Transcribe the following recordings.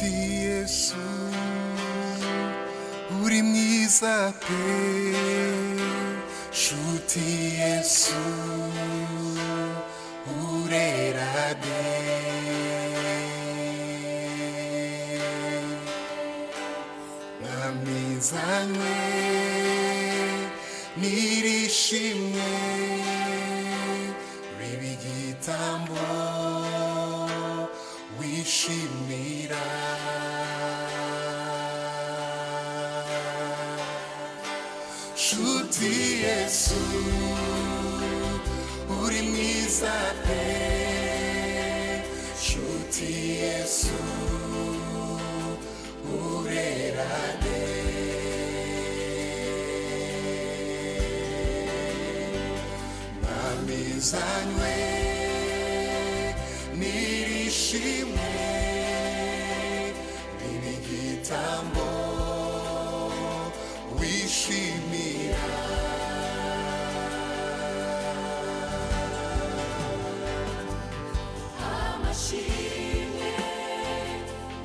nshuti Yesu uri mwiza pe, nshuti Yesu urera de, namizanywe nirishimwe riba igitambo wishimira, nshuti Yesu uri mwiza pe, nshuti Yesu urera de, namizanywe nirishimwe riba igitambo wishimira, amashimwe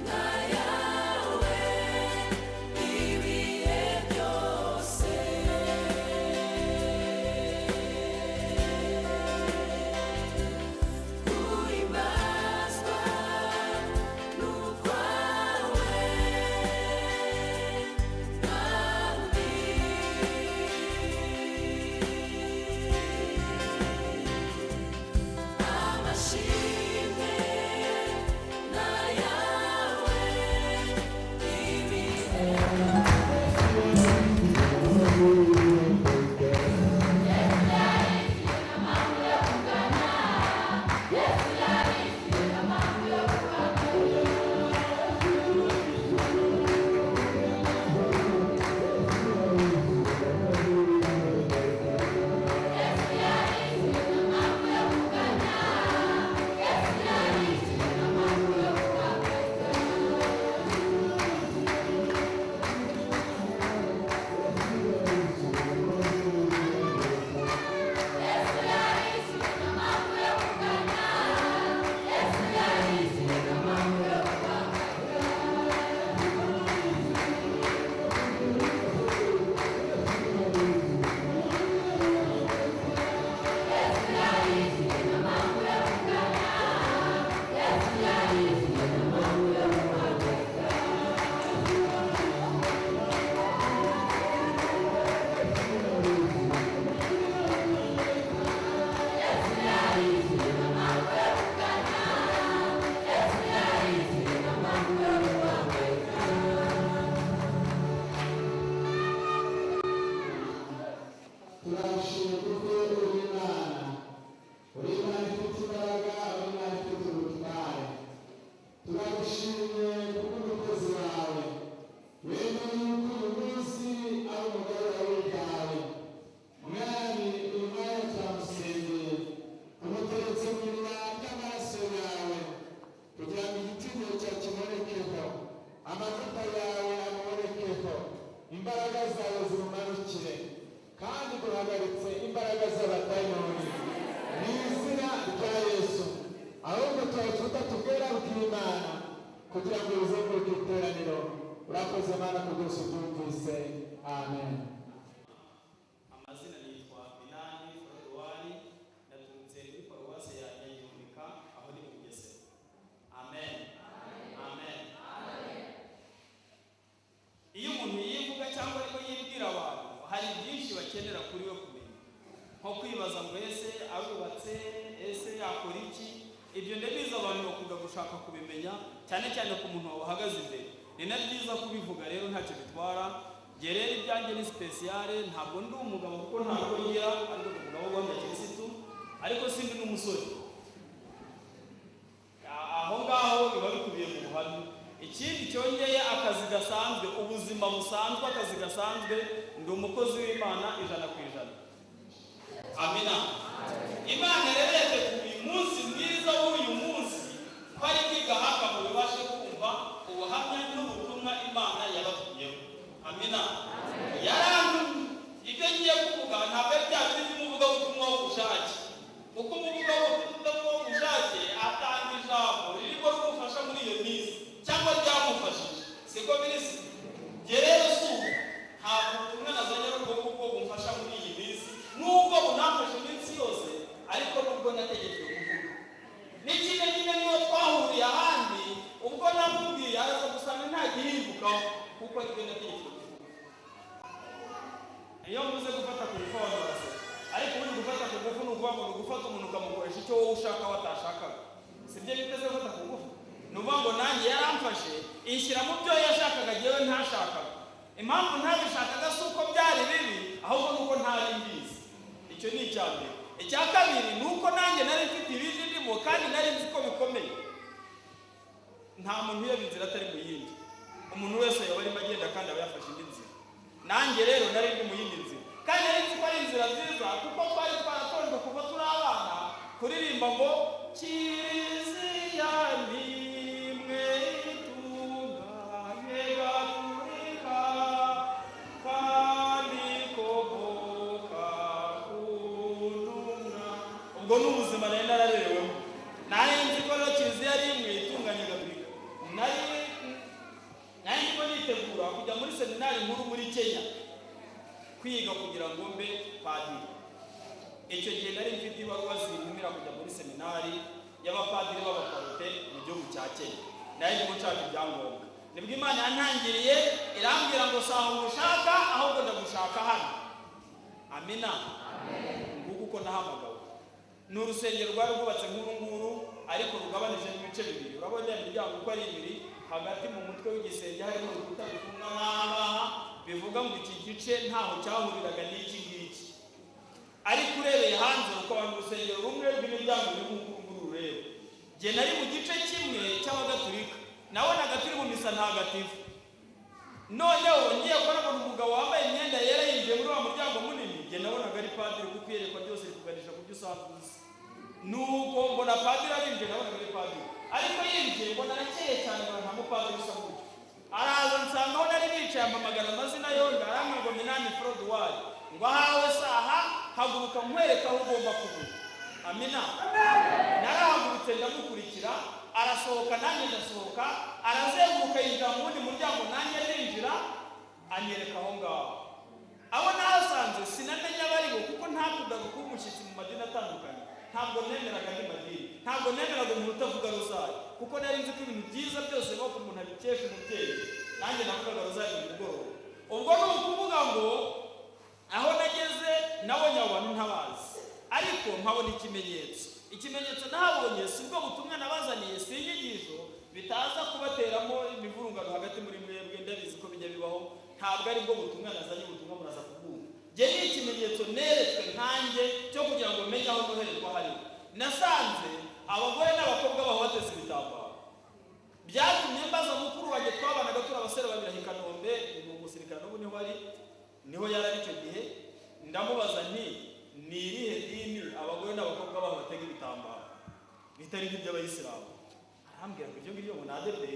n'ayawe ibihe byose, uhimbazwa n'ukwawe kandi amashimwe n'ayawe ibihe turashimye kuko uri Imana, uri Imana ifite imbaraga, uri Imana ifite ubutware. Turagushimye kubw'umukozi wawe, wemeye yuko uyu munsi ari umugabane w'ibyawe. Mwami, uyu mwanya turamusengeye, tumuteretse mu iriba ry'amaraso yawe, kugira ngo igitinyiro cyawe kibonekeho, amavuta yawe amubonekeho, imbaraga zawe zimumanukire, kandi duhagaritse imbaraga z'abadayimoni mu izina rya Yesu. Ahubwo tuba tubwera bw'Imana kugira ngo bizenguruke iteraniro. Urakoze Mana ko byose ubyumvise. Amen. Amazina nitwa Binani Foroduwari, naturutse kuri paruwasi ya Nyagihumika aho ni mu Bugesera. Amen. Amen. Iyo umuntu yivuga cyangwa ariko yibwira abantu, hari byinshi bakenera kuri we kumenya, nko kwibaza ngo ese arubatse, ese yakora iki. Ibyo ndabizi abantu bakunda gushaka kubimenya, cyane cyane ku muntu wahagaze imbere. Ni na byiza kubivuga rero, ntacyo bitwara. Jye rero ibyanjye ni spesiyale, ntabwo ndi umugabo kuko ntabwo ngira, ariko ndi umugabo w'ubuhamya Kirisitu, ariko sindi n'umusore. Aho ngaho biba bikubiye mu buhamya. Ikindi cyongeye akazi gasanzwe, ubuzima busanzwe, akazi gasanzwe, ndi umukozi w'Imana 100%. Amina. Imana rero yateguye umunsi mwiza w'uyu munsi, ko ari kwiga haka mu bibashe kumva ubuhamya n'ubutumwa Imana yababwiyeho. Amina. Yarantumye ibyo ngiye kuvuga ntabwo ari bya bindi muvuga ubutumwa w'ubushake, kuko umuvuga w'ubutumwa w'ubushake atanga ijambo ririmo rumufasha muri iyo minsi cyangwa ryamuha siko birisi gerero su ntabwo ubutumwa nazanye n'ubwo kuko bumfasha muri iyi minsi nubwo bunamfashe iminsi yose ariko nubwo nategetswe kuvuga n'ikindi nyine niyo twahuriye ahandi ubwo namubwiye araza gusanga nta gihindukaho kuko nibyo nategetswe kuvuga. Iyo mvuze gufata ku ngufu abantu baraseka ariko ubundi gufata ku ngufu ni ukuvuga ngo ni ugufata umuntu ukamukoresha icyo wowe ushaka watashakaga, si byo biteze gufata ku ngufu. Ni ukuvuga ngo nanjye yaramfashe inshyira mu byo yashakaga jyewe ntashakaga. Impamvu ntabishakaga si uko byari bibi ahubwo nuko ntari mbizi. Icyo ni icya mbere. Icya kabiri ni uko nanjye nari mfite ibindi ndimo kandi nari nzi ko bikomeye. Nta muntu uyoba inzira atari mu yindi. Umuntu wese yaba arimo agenda kandi aba yafashe indi nzira. Nanjye rero nari ndi mu yindi nzira kandi nari nzi ko ari inzira nziza kuko twari twaratojwe kuva turi abana kuririmba ngo kiriziya nimwe itunganye gaturika kandi koboka kuntumwa. Ubwo ni ubuzima nari nararerewemo. Nari nzi ko rero kiriziya ari imwe itunganye gaturika. Nari ndimo nitegura kujya muri seminari nkuru muri Kenya kwiga kugira ngo mbe padiri. Icyo gihe nari mfite ibaruwa zintumira kujya muri seminari y'abapadiri b'abaparote mu gihugu cya Kenya. Nari ndimo nshaka ibyangombwa. Nibwo Imana yantangiriye irambwira ngo si aho ngushaka ahubwo ndagushaka hano. Amina. Nguko uko nahamagawe. Ni urusengero rwari rwubatse nk'uru nguru ariko rugabanije mu bice bibiri. Urabona imiryango uko ari ibiri, hagati mu mutwe w'igisenge harimo urukuta rufunga n'ahangaha bivuga ngo iki gice ntaho cyahuriraga n'iki ngiki. Ariko urebeye hanze ukabona urusengero rumwe rw'imiryango iri nk'uru rero. Jye nari mu gice kimwe cy'abagatulika nabonaga turi mu misa ntagatifu. Noneho ngiye kubona umugabo wambaye imyenda yera yinjiye muri wa muryango munini, jye nabonaga ari padiri kuko iyerekwa ryose rikuganisha ku byo usanzwe uzi. Nuko mbona padiri arinjiye nabonaga ari padiri ariko yinjiye mbona arakeye cyane nta mupadiri usa gutyo. Araza nsanga aho nari nicaye ampamagara amazina yombi arambwira ngo Minani Frodouard ngo ahawe saha haguruka nkwereka aho ugomba kuvuga. Amina. Narahagurutse ndamukurikira arasohoka nanjye ndasohoka arazenguruka yinjira mu wundi muryango nanjye ninjira anyereka aho ngaho. Abo nahasanze sinamenya abaribo kuko ntakundaga kuba umushyitsi mu madini atandukanye. Ntabwo nemeraga andi madini, ntabwo nemeraga umuntu utavuga rozari kuko nari nzi ko ibintu byiza byose biba ku muntu abikesha umubyeyi. Nanjye navugaga rozari mu mugoroba. Ubwo ni ukuvuga ngo aho nageze nabonye abo bantu ntabazi ariko mpabona ikimenyetso nahabonye si ubwo butumwa nabazaniye, si inyigisho bitaza kubateramo imivurungano hagati muri mwebwe ndabizi ko bijya bibaho. Ntabwo ari bwo butumwa nazanye, ubutumwa muraza kubwumva. Jye ni ikimenyetso neretswe nkanjye cyo kugira ngo menye aho noherezwa hariho. Nasanze abagore n'abakobwa baho bateze ibitambaro. Byatumye mbaza mukuru wanjye twabanaga turi abasore babiri i Kanombe, ni umusirikare n'ubu niho yari ari icyo gihe. Ndamubaza nti ni irihe dini abagore n'abakobwa baho batega ibitambaro bitari nk'iby'abayisilamu? Arambwira ngo ibyo ngibyo ngo nadebe.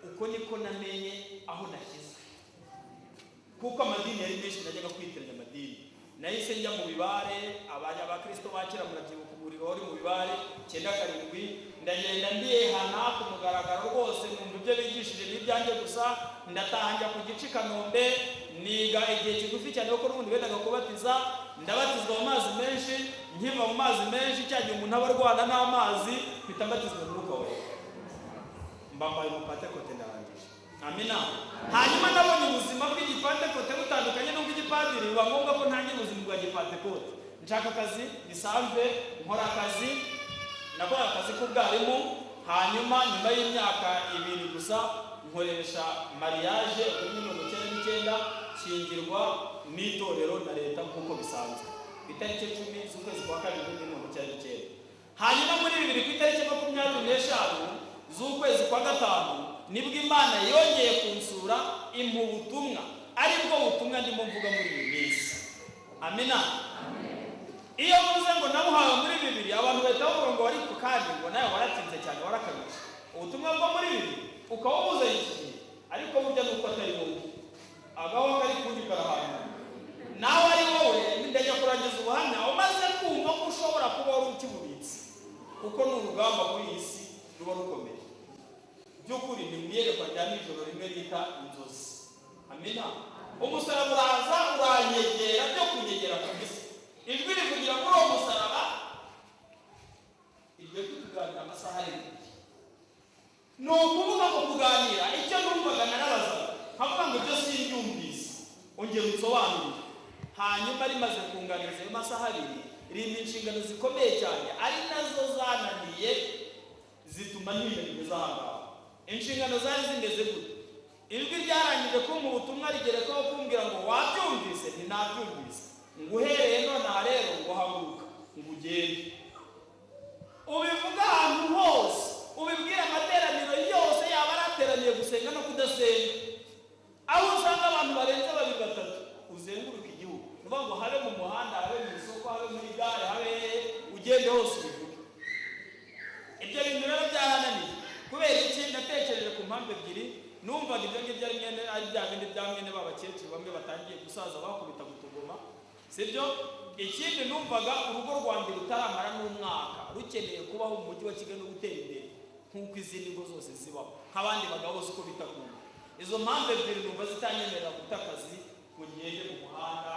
Uko niko namenye aho nashyize kuko amadini yari menshi najyaga kwitiranya amadini. Nahise njya mu bibare, abakristo bakira murabyibuka umuriro wari mu bibare 9-7 ndagenda ndiyehana ku mugaragaro rwose numva ibyo bigishije n'ibyanjye gusa. Ndataha njya ku gice Kanombe niga igihe kigufi cyane kuko n'ubundi bendaga kubatiza. Ndabatizwa mu mazi menshi, nkiva mu mazi menshi cyagiye umuntu aba arwana n'amazi mpita mbatizwa mu Mwuka Wera. Mbambaye umupantekote ndarangije. Amina. Hanyuma nabonye ubuzima bw'igipantekote butandukanye n'ubw'igipadiri, biba ngombwa ko ntangira ubuzima bwa gipantekote. Nshaka akazi bisanzwe, nkora akazi, nakora akazi k'ubwarimu. Hanyuma nyuma y'imyaka 2 gusa nkoresha mariage kuri 1999 kingirwa n'itorero na leta nk'uko bisanzwe itariki 10 z'ukwezi kwa 2 1999. Hanyuma muri 2 ku itariki 25 z'ukwezi kwa 5 nibwo Imana yongeye kunsura impa ubutumwa aribwo butumwa ndimo mvuga muri iyi minsi. Amina. Iyo muze ngo nabuhawe muri 2 abantu bahita bavuga ngo ariko kandi ngo nawe waratinze cyane warakabije. Ubutumwa bwo muri 2 ukabubuza iki ariko burya nuko atari wowe agaho kari kundi karahana nawe ari wowe ndajya kurangiza ubuhamya umaze kumva ko ushobora kuba wari ukibubitse kuko n'urugamba muri iyi si ruba rukomeye by'ukuri. Ni mu iyerekwa rya nijoro rimwe bita inzozi. Amina. Umusaraba uraza uranyegera, byo kunyegera kabisa. Ijwi rivugira muri uwo musaraba, iryo tuganira amasaha arindwi. Ni ukuvuga ngo kuganira icyo numvaga narabazaga nkavuga ngo ibyo simbyumvise, ongera unsobanurire. Hanyuma rimaze kunganiriza ayo masaha abiri, rimwe inshingano zikomeye cyane ari nazo zananiye zituma ntimenye zahangaha. Inshingano zari zimeze gute? Ijwi ryarangije kumpa ubutumwa rigerekaho kumbwira ngo wabyumvise? Ntinabyumvise. Nguhereye nonaha rero ngo haguruka ngo ugende ubivuga ahantu hose, ubibwira amateraniro yose, yaba arateraniye gusenga no kudasenga, aho usanga abantu barenze 2-3, uzenguruka igihugu. Uvuga ngo habe mu muhanda, habe mu isoko, habe muri gare, habe ugende hose ubivuge. Ibyo bintu rero byarananiye. Kubera iki? Ndatekereje ku mpamvu ebyiri. Numvaga ibyo ngibyo ari bya bindi bya mwene b'abakecuru bamwe batangiye gusaza bakubita gutugoma, sibyo? Ikindi numvaga urugo rwanjye rutaramara n'umwaka rukeneye kubaho mu mujyi wa Kigali no gutera imbere nk'uko izindi ngo zose zibaho nk'abandi bagabo bose uko bitakunda. Izo mpamvu ebyiri numva zitanyemerera guta akazi ngo ngende mu muhanda,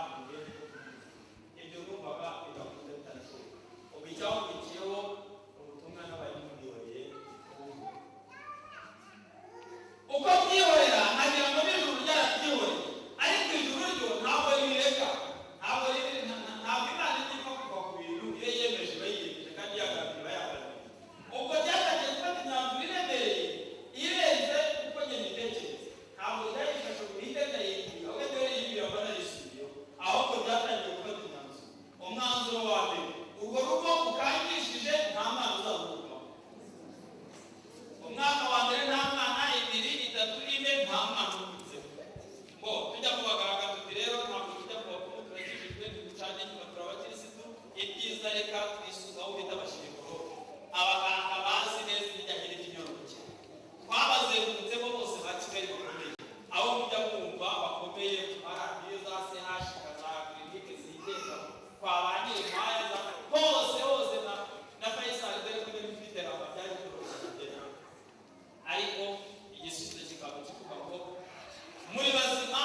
ibyo numvaga bigakuta bitanashoboka. Ubu icyakurikiyeho ubutumwa n'abayamuriye uko byihorera nkagira ngo n'ijuru ryarabyihoreye, ariko ijuru ryo ntabwo rireka, ntabwo Imana ipfa kuva ku bintu iyo yemeje bayiyemeje kandi yagambye bayagambye. Ubwo byatangiye gufata imyanzuro iremereye irenze uko njye mbitekereza. Ntabwo byayifashe ngo ihite ndayibwira ahubwo dore yibwira ngo narisubiyeho, ahubwo byatangiye gufata imyanzuro. Umwanzuro wa mbere, urwo rugo ukangishije nta mwana uzaruvukamo. Umwaka wa mbere nta mwana, 2, 3, 4 nta mwana uvutseho. Ngo tujya kubagaragaza tuti rero ntabwo tujya kubakuru turakijijwe ducanye nyuma turabakirisitu, ibyiza reka twisuka aho bita abashirikoro, abaganga bazi neza ibijyanye n'iby'imyororokere. Twabazengurutseho bose ba Kigali bakomeye, aho mujya kumva bakomeye baradiyo za CH za klinike zigenga kwa ba Nyir'inkwaya hose na Faisal dore ko bifite abajyaje kurusha. Ariko igisubizo kikaba kivuga ngo muri bazima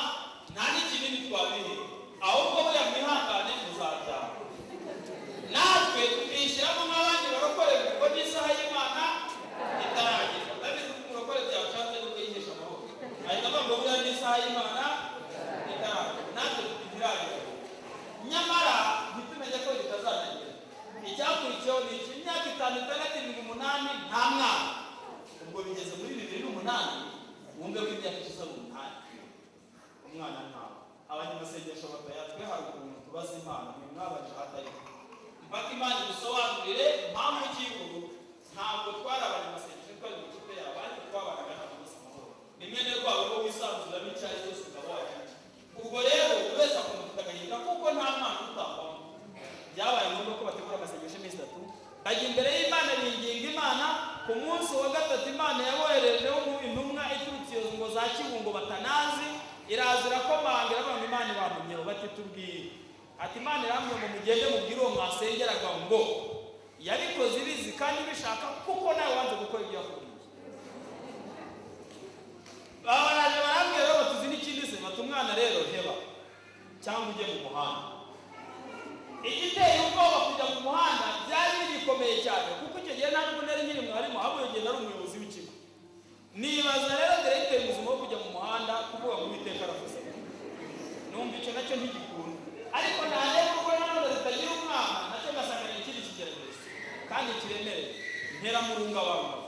nta n'ikinini twabihe, ahubwo buriya mwihangane muzajyana. Natwe tukishyiramo nk'abandi barokore kuko n'isaha y'Imana itaragera. Ndabizi ko umurokore byashatse no kuyihesha amahoro, ahita avuga ngo buriya n'isaha y'Imana itaragera, natwe tukiragera. Nyamara ntitumenye ko bitazanagera. Icyakurikiyeho ni iki? Imyaka 5, 6, 7, 8 nta mwana. Ubwo bigeze muri 2008, wumve ko imyaka ishize mu 8 umwana ntawe. Abanyamasengesho batayatwe hari ukuntu tubaza Imana, ni mwabaje hatari mpaka Imana idusobanurire impamvu cy'ubu. Ntabwo twari abanyamasengesho twari mu kipe yabo, ariko twabanaga n'abamuzi amahoro. Rimwe na rwabo rwo wisanzura n'icyayi cyose ukaba wakica. Ubwo rero buri wese akumva agahinda kuko nta mwana utavamo. Byabaye ngombwa ko bategura amasengesho iminsi 3, bajya imbere y'Imana binginga Imana. Ku munsi wa 3 Imana yaboherejeho intumwa iturutse iyo ngo za Kibungo batanazi, iraza irakomanga iravuga Imana ibamenyeho, bati tubwire. Ati Imana iramye ngo mugende mubwire uwo mwasengeraga ngo yabikoze ibizi kandi bishaka kuko nawe wanze gukora ibyo yakubwiye. Babaraje barambwira ngo tuzi n'ikindi se, bati umwana rero heba cyangwa ujye mu muhanda. Igiteye ubwoba kujya mu muhanda byari bikomeye cyane kuko icyo gihe ntabwo nari nyiri mwarimu, ahubwo iyo gihe nari umuyobozi w'ikigo. Nibaza rero directeur muzima wo kujya mu muhanda kuvuga ngo Uwiteka aravuze. Numva icyo nacyo ntigikunda, ariko ntareba urwo nanone zitagira umwana nacyo ngasanga ni ikindi kigeragezo kandi kiremereye. Ntera murunga wangu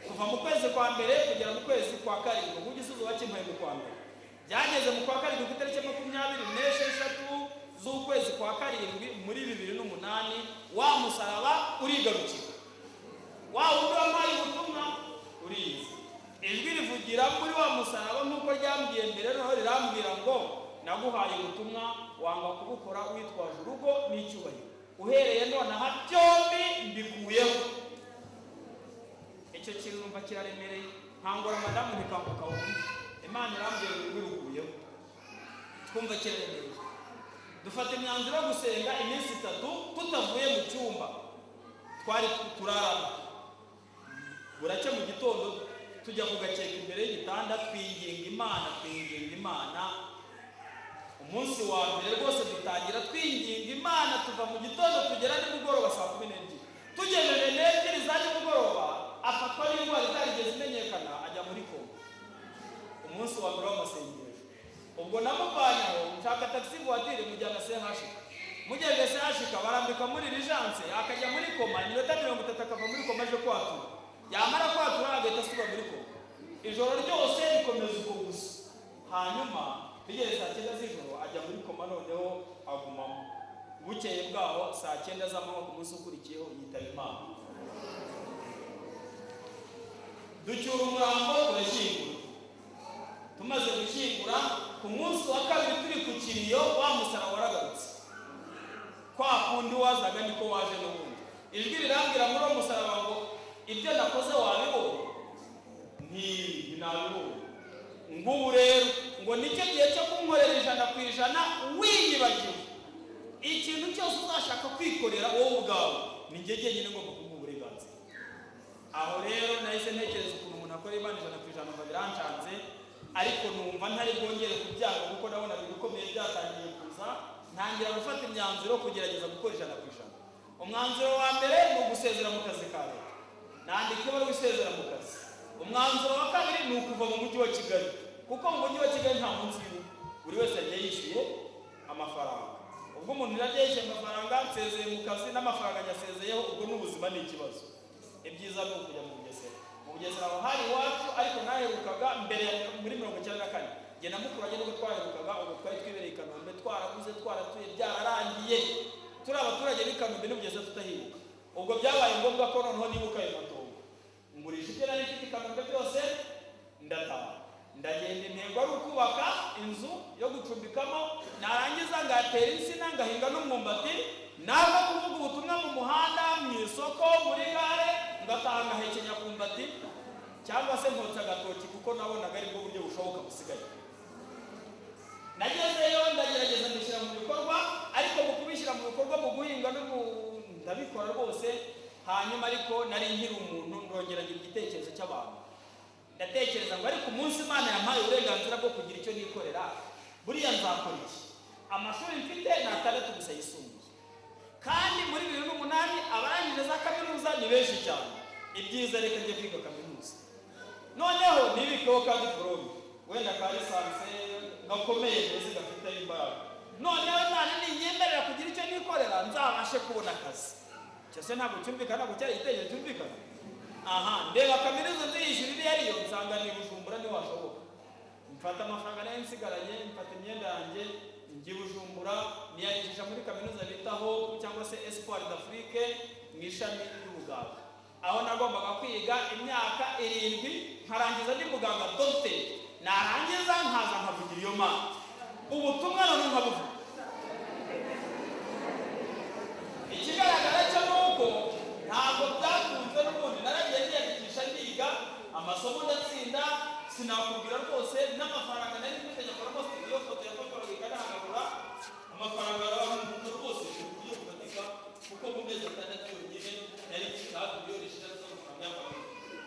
kuva mu kwezi kwa mbere kugera mu kwezi kwa karindwi, ubu igisubizo bakimpaye mu kwa mbere. Byageze mu kwa karindwi ku itariki 26 z'ukwezi kwa karindwi muri 2008, wa musaraba urigarukira. Wa wundi wampaye ubutumwa urizi. Ijwi rivugira muri wa musaraba nk'uko ryambwiye mbere, noneho rirambwira ngo naguhaye ubutumwa wanga kubukora witwaje urugo n'icyubahiro. Uhereye nonaha byombi mbikuyeho. Icyo kintu numva kiraremereye, nkangura madamu ntikambuka wundi. Imana irambwiye ngo wirukuyeho. Twumva kiraremereye. Dufata imyanzuro yo gusenga iminsi 3 tutavuye mu cyumba twari turarana. Buracye mu gitondo tujya kugakeka imbere y'igitanda twinginga Imana. Umunsi wa mbere rwose dutangira twinginga Imana, tuva mu gitondo tugera nimugoroba saa 12. Tugejeje n'ebyiri za nimugoroba afatwa n'indwara itarigeze imenyekana, ajya muri koma. Umunsi wa mbere w'amasengesho, ubwo namuvanyaho nshaka taxi voiture mujyana CHK. Mugeze CHK barambika muri urgence, akajya muri koma iminota 30 akava muri koma aje kwatura. Yamara kwatura agahita asubira muri koma. Ijoro ryose rikomeza uko gusa. Hanyuma bigeze saa 9 z'ijoro ajya muri koma, noneho agumamo. Bukeye bwaho saa 9 z'amanywa ku munsi ukurikiyeho yitaba Imana. Ducyura umurambo turashyingura. Tumaze gushyingura ku munsi wa kabiri turi ku kiriyo, wa musaraba waragarutse. Kwa kundi wazaga niko waje n'ubundi. Ijwi rirambwira muri uwo musaraba ngo ibyo nakoze wabibonye? Ntabibonye. Ngubu rero ngo nicyo gihe cyo kunkorera 100% winyibagiwe. Ikintu cyose uzashaka kwikorera wowe ubwawe, ni njye jyenyine ngomba kumuha uburenganzira. Aho rero nahise ntekereza ukuntu umuntu akora Imana 100% ngo birancanze, ariko numva ntari bwongere kubyanga kuko ndabona ibikomeye byatangiye kuza. Ntangira gufata imyanzuro kugerageza gukora 100%. Umwanzuro wa mbere ni ugusezera mu kazi ka leta, nandika ibaruwa isezera mu kazi. Umwanzuro wa kabiri ni ukuva mu mujyi wa Kigali, kuko mu mujyi wa Kigali nta munsi w'ubu buri wese yagiye yishyuye amafaranga. Ubwo umuntu yagiye yishyuye amafaranga, nsezeye mu kazi n'amafaranga yasezeyeho, ubwo n'ubuzima ni ikibazo. Ibyiza ni ukujya mu Bugesera. Mu Bugesera aho hari iwacu, ariko naherukaga mbere muri 1994. Jye na mukuru wanjye nubwo twaherukaga, ubwo twari twibereye i Kanombe, twaraguze twaratuye, byararangiye. Turi abaturage b'i Kanombe n'Ubugesera tutahibuka. Ubwo byabaye ngombwa ko noneho nibuka ayo matongo. Ngurisha ibyo nari mfite i Kanombe byose, ndataha. Ndagenda, intego ari ukubaka inzu yo gucumbikamo, narangiza ngatera insina, ngahinga n'umwumbati, nava kuvuga ubutumwa mu muhanda, mu isoko, muri gare, ngataha ngahekenya kumbati, cyangwa se nkotsa agatoki, kuko nabonaga ari bwo buryo bushoboka busigaye. Nagezeyo ndagerageza ndishyira mu bikorwa, ariko mu kubishyira mu bikorwa, mu guhinga ndabikora rwose. Hanyuma ariko nari nkiri umuntu, ndongera ngira igitekerezo cy'abantu. Ndatekereza ngo ariko umunsi Imana yampaye uburenganzira bwo kugira icyo nikorera, buriya nzakora iki? Amashuri mfite ni 6 gusa yisumbuye, kandi muri 2008 abarangije za kaminuza ni benshi cyane. Ibyiza reka njye kwiga kaminuza, noneho nibikeho ka diplome, wenda ka lisanse gakomeye mbese gafite imbaraga. Noneho Imana ninyemerera kugira icyo nikorera, nzabashe kubona akazi. Cyose ntabwo cyumvikana, gucyari igitekerezo cyumvikana. Ndeba kaminuza nziyishyura iriya ariyo, nsanga ni Bujumbura niho hashoboka. Mfata amafaranga nayo nsigaranye, mfata imyenda yanjye, njye Bujumbura, niyandikisha muri kaminuza bitaho cyangwa se Espoir d'Afrique mu ishami ry'ubuganga. Aho nagombaga kwiga imyaka 7, nkarangiza ndi muganga docteur. Narangiza nkaza nkavugira iyo Mana ubutumwa, none nkabuvuga. Ikigaragara cyo nuko ntabwo byakunze n'ubundi naragiye niyandikisha ndiga amasomo ndatsinda, sinakubwira rwose. N'amafaranga nari mfite nyakora rwose, iyo foto yafotoraga ikanahanagura amafaranga arahanguka rwose ku buryo bufatika, kuko mu mezi 6 yonyine nari mfite hafi miliyoni 6 z'amafaranga y'abantu.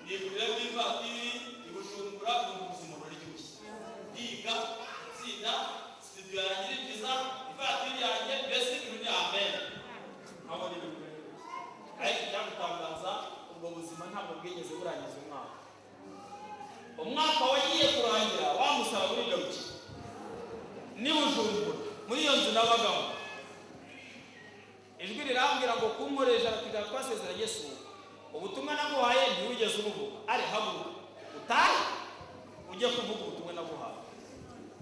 Nigurira w'ivatiri i Bujumbura, ni ubuzima buraryoshye. Ndiga, tsinda, studio yanjye iri byiza, ivatiri yanjye, mbese ibintu ni amen. Nkabona ibintu biraryoshye. Ariko icyagutangaza, ubwo buzima ntabwo bwigeze burangiza umwaka. Umwaka wagiye kurangira, wa musaraba urigarukiye ni Bujumbura, muri iyo nzu nabagamo. Ijwi rirambwira ngo kunkoresha rakijana twasezeranye Yesu, ubutumwa naguhaye ntiwigeze ubuvuga. Ari haguruka utahe ujye kuvuga ubutumwa naguhaye.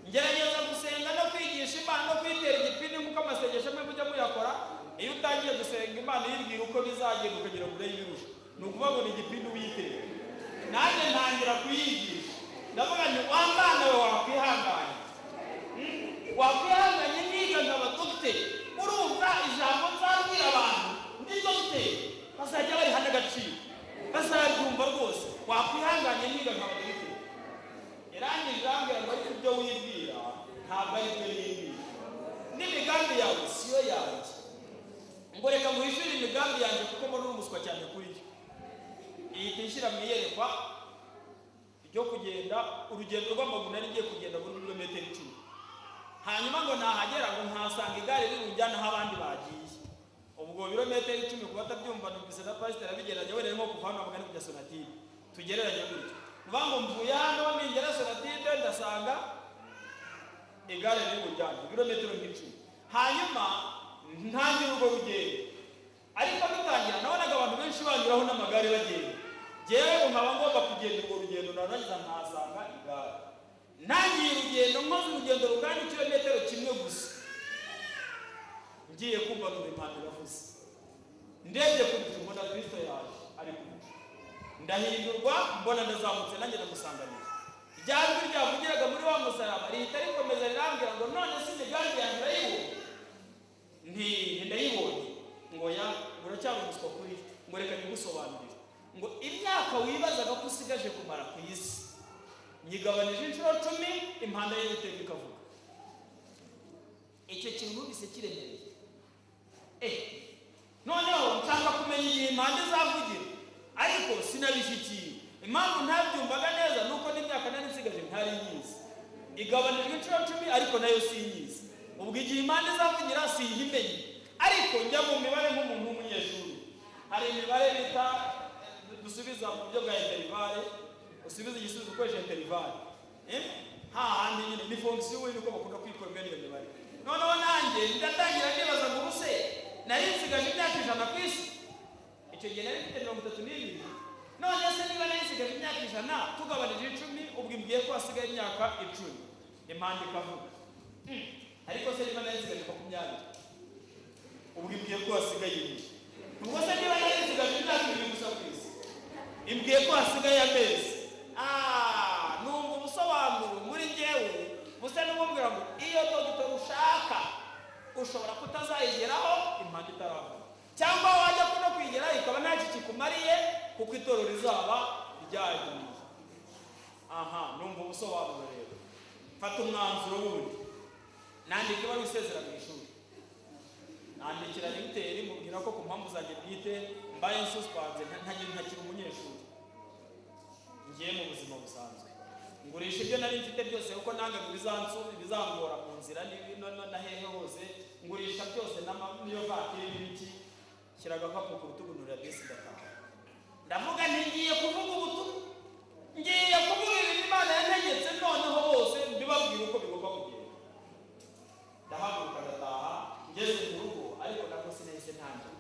Ngerageza gusenga no kwigisha Imana no kwitera igipindi, nk'uko amasengesho amwe mujya muyakora. Iyo utangiye gusenga Imana yibwira uko bizagenda ukagera kure y'ibirusha, ni ukuvuga ngo ni igipindi uyitera. Nanjye ntangira kuyigisha, ndavuga nti wa Mana we wakwihanganye niga nkaba dogiteri. Urumva ijambo nzabwira abantu ndi dogiteri, bazajya bariha n'agaciro, bazabyumva rwose. Wakwihanganye niga nkaba dogiteri. Irangije irambwira ngo ariko ibyo wibwira ntabwo ari byo yibwira, n'imigambi yawe siyo yanjye. Ngo reka muhishurire imigambi yanjye, kuko mbona umuswa cyane kuri yo. Ihita ishyira mu iyerekwa kugenda urugendo rw'amaguru nari ngiye kugenda muri kilometero 10, hanyuma ngo nahagera ngo nkasanga igare riri bujyana aho abandi bagiye. Ubwo birometero 10 kuba atabyumva numvise na pasiteri abigeranya wenda nko kuva hano bagana kujya Sonatide, tugereranye gutyo vuga ngo mvuye hano ningera Sonatide ndasanga igare riri bujyana birometero 10, hanyuma ntangira urwo rugendo. Ariko bitangira nabonaga abantu benshi banyuraho n'amagare bagenda, jewe nkaba ngomba kugenda urwo rugendo narangiza nkasanga igare. Ntangiye urugendo nkoze urugendo rugana kilometero 1 gusa, ngiye kumva numva impanda iravuze, ndebye ku bicu mbona Kristo yaje ari kubicu, ndahindurwa mbona ndazamutse nanjye ndamusanganira. Rya jwi ryavugiraga muri wa musaraba rihita rikomeza rirambwira ngo none si imigambi yanjye urayibonye? Ndayibonye. Ngo ya uracyari umuswa kuri ngo reka nigusobanurire ngo imyaka wibazaga ko usigaje kumara ku isi nyigabanije inshuro 10, impanda y'Uwiteka ikavuga. Icyo kintu bise kiremereye. Noneho nshaka kumenya igihe impanda izavugira, ariko sinabishyikiye. Impamvu ntabyumvaga neza nuko n'imyaka nari nsigaje ntari nyizi. Igabanijwe inshuro 10 ariko nayo sinyizi. Ubwo igihe impanda izavugira siyimenye. Ariko njya mu mibare nk'umuntu w'umunyeshuri, hari imibare bita dusubiza mu buryo bwa interivale, usubiza igisubizo ukoresha interivale. Hahandi nyine ni fonction we nuko bakunda kwikorera iyo mibare. Noneho nanjye ndatangira nibaza ngo ubuse nari nsigaje imyaka 100 ku isi. Icyo gihe nari mfite 32. None se niba nari nsigaje imyaka 100 tugabanije 10, ubwo imbwiye ko hasigaye imyaka 10. Impanda ikavuga. Ariko se niba nari nsigaje 20, ubwo imbwiye ko hasigaye 1. Ubwo se niba nari nsigaje imyaka 2 gusa ku isi, imbwiye ko hasigaye amezi. Numva ubusobanuro muri njyewe busa n'ububwira ngo iyo dogiteri ushaka ushobora kutazayigeraho impanda itaravuga, cyangwa wajya kuno kwigera ikaba nta kikumariye kuko itorero rizaba ryagiye. Numva ubusobanuro rero, fata umwanzuro wundi. Nandika ibaruwa isezera mu ishuri, nandikira Dogiteri mubwira ko ku mpamvu zanjye bwite mbaye nsuspanze ntakiri umunyeshuri, ngiye mu buzima busanzwe, ngurisha ibyo nari mfite byose kuko nangaga bizangora mu nzira na hehe hose, ngurisha byose n'iyo vatiri n'ibiki, shyiraga agakapu ku rutugu nurira bisi ndataha. Ndavuga ngiye kuvuga ubutumwa, ngiye kuvuga ibintu Imana yantegetse, noneho bose mbibabwira uko bigomba kugenda. Ndahaguruka ndataha, ngeze mu rugo ariko nako sinahise ntangira.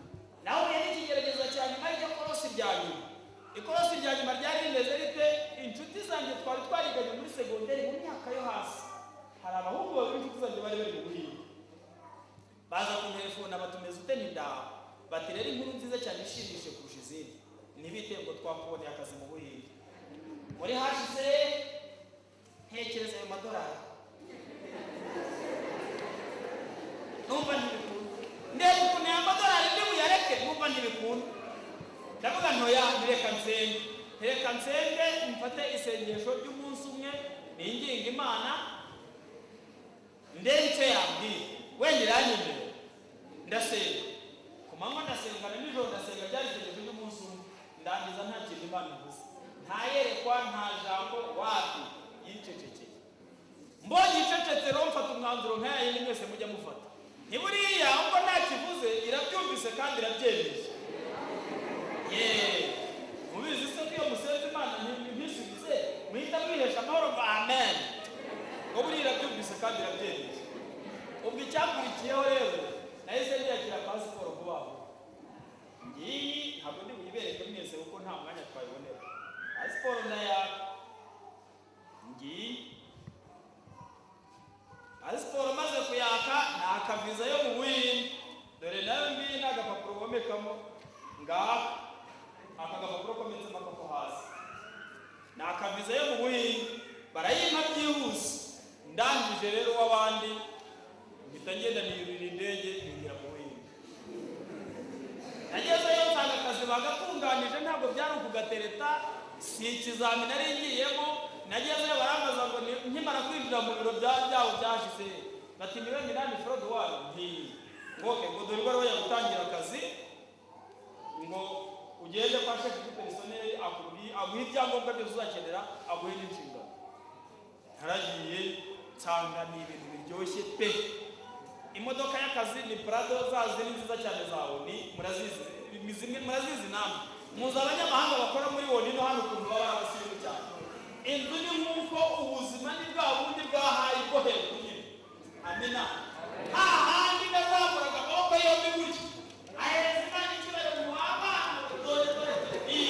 Nahuye n'ikigerageza cya nyuma y'iryo korosi rya nyuma. Ikorosi rya nyuma ryari rimeze rite? Inshuti zanjye twari twariganye muri segonderi mu myaka yo hasi, hari abahungu babiri inshuti zanjye bari bari mu buhinga, baza kuntelefona batumeze ute n'indaha, bati rero inkuru nziza cyane ishimishije kurusha izindi, ntibite ngo twakuboneye akazi mu buhinga. Muri hashize ntekereza ayo madolari, numva ntibikunda. Ndeba ukuntu aya madolari ndi buyareke, numva ntibikunda. Ndavuga ntoya reka nsenge mfate isengesho ry'umunsi umwe, ninginga Imana ndebe icyo yambwiye, wenda iranyemerera. Ndasenga ku manywa, ndasenga na nijoro ndasenga, ryari isengesho ry'umunsi umwe, ndangiza nta kintu Imana ivuze, nta yerekwa, nta jambo, wapi, yicecekeye. Mbonye icecetse rero mfata umwanzuro nk'aya yindi mwese mujya mufata. Ntiburiya ubwo nta kivuze irabyumvise kandi irabyemeje. Mubizi se ko iyo musenze Imana ntisubize muhita mwihesha amahoro ngo amen. Ngo buriya irabyumvise kandi irabyemeje. Ubwo icyakurikiyeho rero nahise niyakira pasiporo vuba vuba. Ngiyi ntabwo ndi buyibereke mwese kuko nta mwanya twayibonera. Pasiporo ndayaka, ngiyi pasiporo maze kuyaka naka viza yo mu Buhinde, dore nayo ngiyi n'agapapuro bomekamo ngaha, aka gapapuro kometsemo akako hasi, naka viza yo mu Buhinde, barayimpa byihuse. Ndangije rero w'abandi mpita ngenda niyurira indege ninjira mu Buhinde. Nagezeyo nsanga akazi bagatunganije, ntabwo byari ukugatereta, si ikizamini nari ngiyemo. Nagezeyo barambaza ngo nkimara kwinjira mu biro byabo byashize, bati niwe Minani Frodoir, ngo dore ibaruwa yo gutangira akazi, ngo ugende kwa chef du personnel aguhe ibyangombwa byose uzakenera, aguhe n'inshingano. naragiye nsanga ni ibintu biryoshye pe. Imodoka y'akazi ni Prado, za zindi nziza cyane zawe ni murazizi namwe. Muzi abanyamahanga bakora muri woni no hano ukuntu baba barabasirimu cyane. Inzu ni nk'uko ubuzima ni bwa bundi bwahaye bwo hejuru nyine. Amina. Hahandi nazamuraga amaboko yombi gutya. Ahereza Imana icyubahiro mu abana. Dore iyi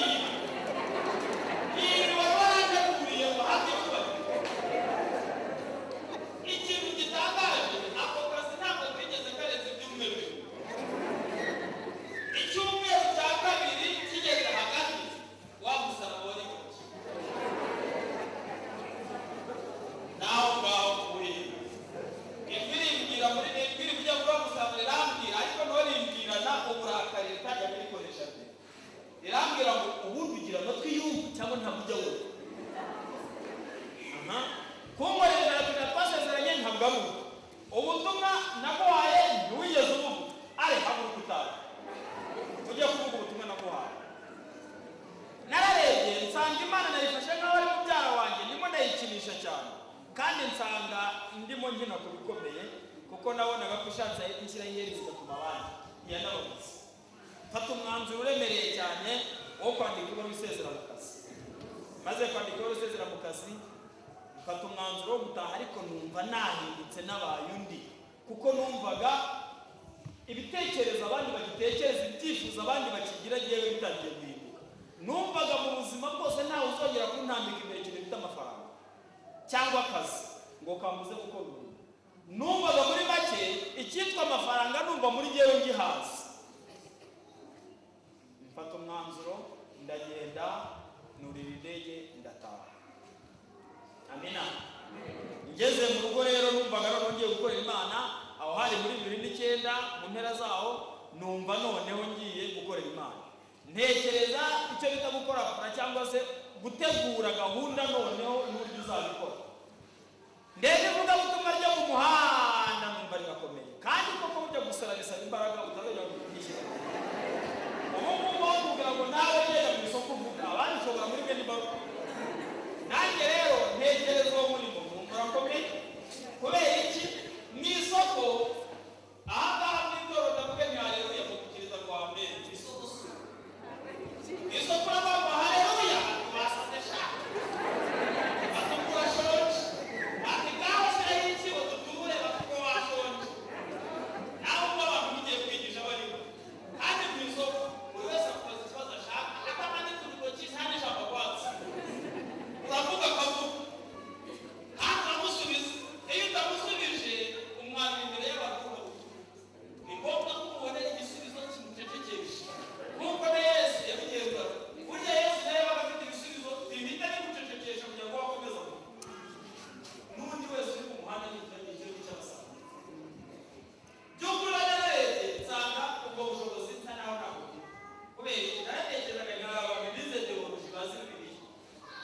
warateguriye ngo habe icyubahiro. Ikintu gitangaje, ako kazi ntabwo kigeze karenze ibyumweru bibiri. Icyumweru cya kabiri kigeze hagati wa musaraba wari muke. Naho ngaho kuhira. Ibirimbwira muri ibiri kujya muri wa musaraba rirambwira, ariko ntorimbwirana uburakari ritajya birikoresha bye. Rirambwira ngo ubundi ugira amatwi yumva cyangwa ntabwo ujya wumva. Kunkorera tujya twasezeranye ntabwo ari ubu. Ubutumwa naguhaye ntiwigeze ubuvuga. Ari haguruka utaha. Ujye kuvuga ubutumwa naguhaye. Nararebye nsanga Imana nayifashe nk'aho ari mubyara wanjye, ndimo ndayikinisha cyane. Kandi nsanga ndimo nkina ku bikomeye, kuko nabonaga ko ishatse inshyira ihereza igatuma abandi yanababuze. Mfata umwanzuro uremereye cyane wo kwandika ibaruwa isezera mu kazi. Maze kwandika ibaruwa isezera mu kazi, mfata umwanzuro wo gutaha, ariko numva nahindutse n'abaye undi, kuko numvaga ibitekerezo abandi bagitekereza, ibyifuzo abandi bakigira yewe bitangiye guhinduka. Numvaga mu buzima bwose ntawe uzongera kuntambika imbere ikintu bita amafaranga cyangwa akazi ngo kambuze gukora umuntu. Numvaga muri make icyitwa amafaranga numva muri yewe ngihazi. Mfata umwanzuro ndagenda nurira indege ndataha. Amina. Ngeze mu rugo rero numvaga nongeye gukorera Imana, aho hari muri 2009 mu mpera zaho, numva noneho ngiye gukorera Imana. Ntekereza icyo bita gukora cyangwa se gutegura gahunda noneho n'uburyo uzabikora. Ndetse vuga butumwa ryo mu muhanda numva rirakomeye, kandi koko buryo gusara bisaba imbaraga utazajya kwishyira. Ubu kugira ngo nawe yega mu isoko vuga abandi ushobora muri bene baro. Nanjye rero ntekereza uwo murimo murakomeye. Kubera iki? Mu isoko ahangaha muri toro ndavuga ni haleluya mukukiriza kwa mbere. Isoko n'abava haleluya basate sha. Batukura shoti. Ati ngaho se y'iki ututure batuko washonje. Naho abantu mugiye kwigisha bari. Kandi mu isoko buri wese akoze ikibazo ashaka. Atamanitse urutoki cyane shaka kwatsa. Uravuga kavuga. Kandi uramusubiza. Iyo utamusubije umwana imbere y'abantu. Ni ngombwa ko ubonera igisubizo kimucecekesha. Nkuko Yesu yabigenza. Burya Yesu nawe afite ibisubizo bihita bimucecekesha kugira ngo akomeze. N'undi wese uri ku muhanda n'icyo cy'abasanga. By'ukuri rero nsanga ubwo bushobozi nsa naho ntabwo. Kubera naratekerezaga nk'aba bize teoloji bazi Bibiliya.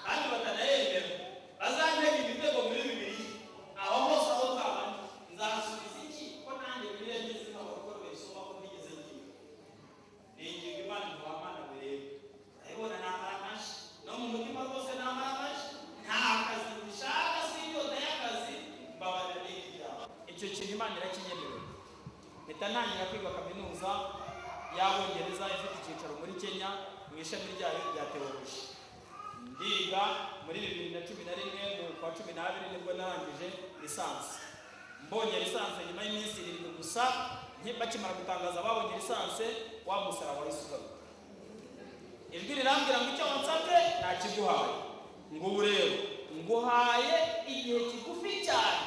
Kandi batanayemera. Bazantega ibitego muri Bibiliya. Aho hose aho nzaba nzasubiza iki? Ko nanjye Bibiliya ngeze n'abakora bayisoma ko ntigeze ngiye. Ninginga Imana Muhamana bireba. Ayibona namara amashi. No mu mutima rwose namara amashi. Nta kazi nshaka si inyota y'akazi mbabarira n'igira. Icyo kintu Imana irakinyemerera. Mpita ntangira kwiga kaminuza y'Abongereza ifite icyicaro muri Kenya mu ishami ryayo rya teoloji. Ndiga muri 2011 mu kwa 12 nibwo narangije lisansi. Mbonye lisansi nyuma y'iminsi 7 gusa, bakimara gutangaza babonye lisansi wa musaraba wari sugaruka. Ijwi rirambwira ngo icyo wansabye nakiguhaye. Ngo rero nguhaye igihe kigufi cyane,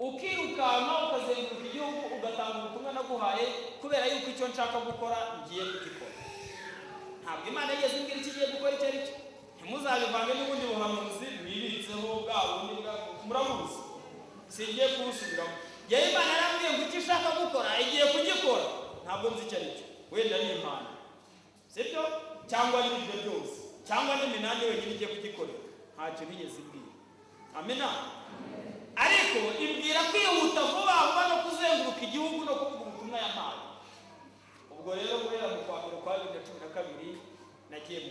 ukirukanka ukazenguruka igihugu ugatanga ubutumwa naguhaye, kubera yuko icyo nshaka gukora ngiye kugikora. Ntabwo Imana yigeze imbwira iki giye gukora icyo aricyo. Ntimuzabivange n'ubundi buhanuzi mwibitseho bwa bundi bwa murabuzi. Singiye kubusubiramo. Yewe Imana yarambwiye ngo icyo ushaka gukora igiye kugikora. Ntabwo nzi icyo aricyo. Wenda ni Imana. Sibyo? Cyangwa n'ibyo byose. Cyangwa n'iminani wenyine igiye kugikorera. Ntacyo nigeze imbwira. Amina. Ariko imbwira kwihuta vuba vuba no kuzenguruka igihugu no kuvuga ubutumwa yampaye. Ubwo rero guhera mu kwa 2012 nagiye mu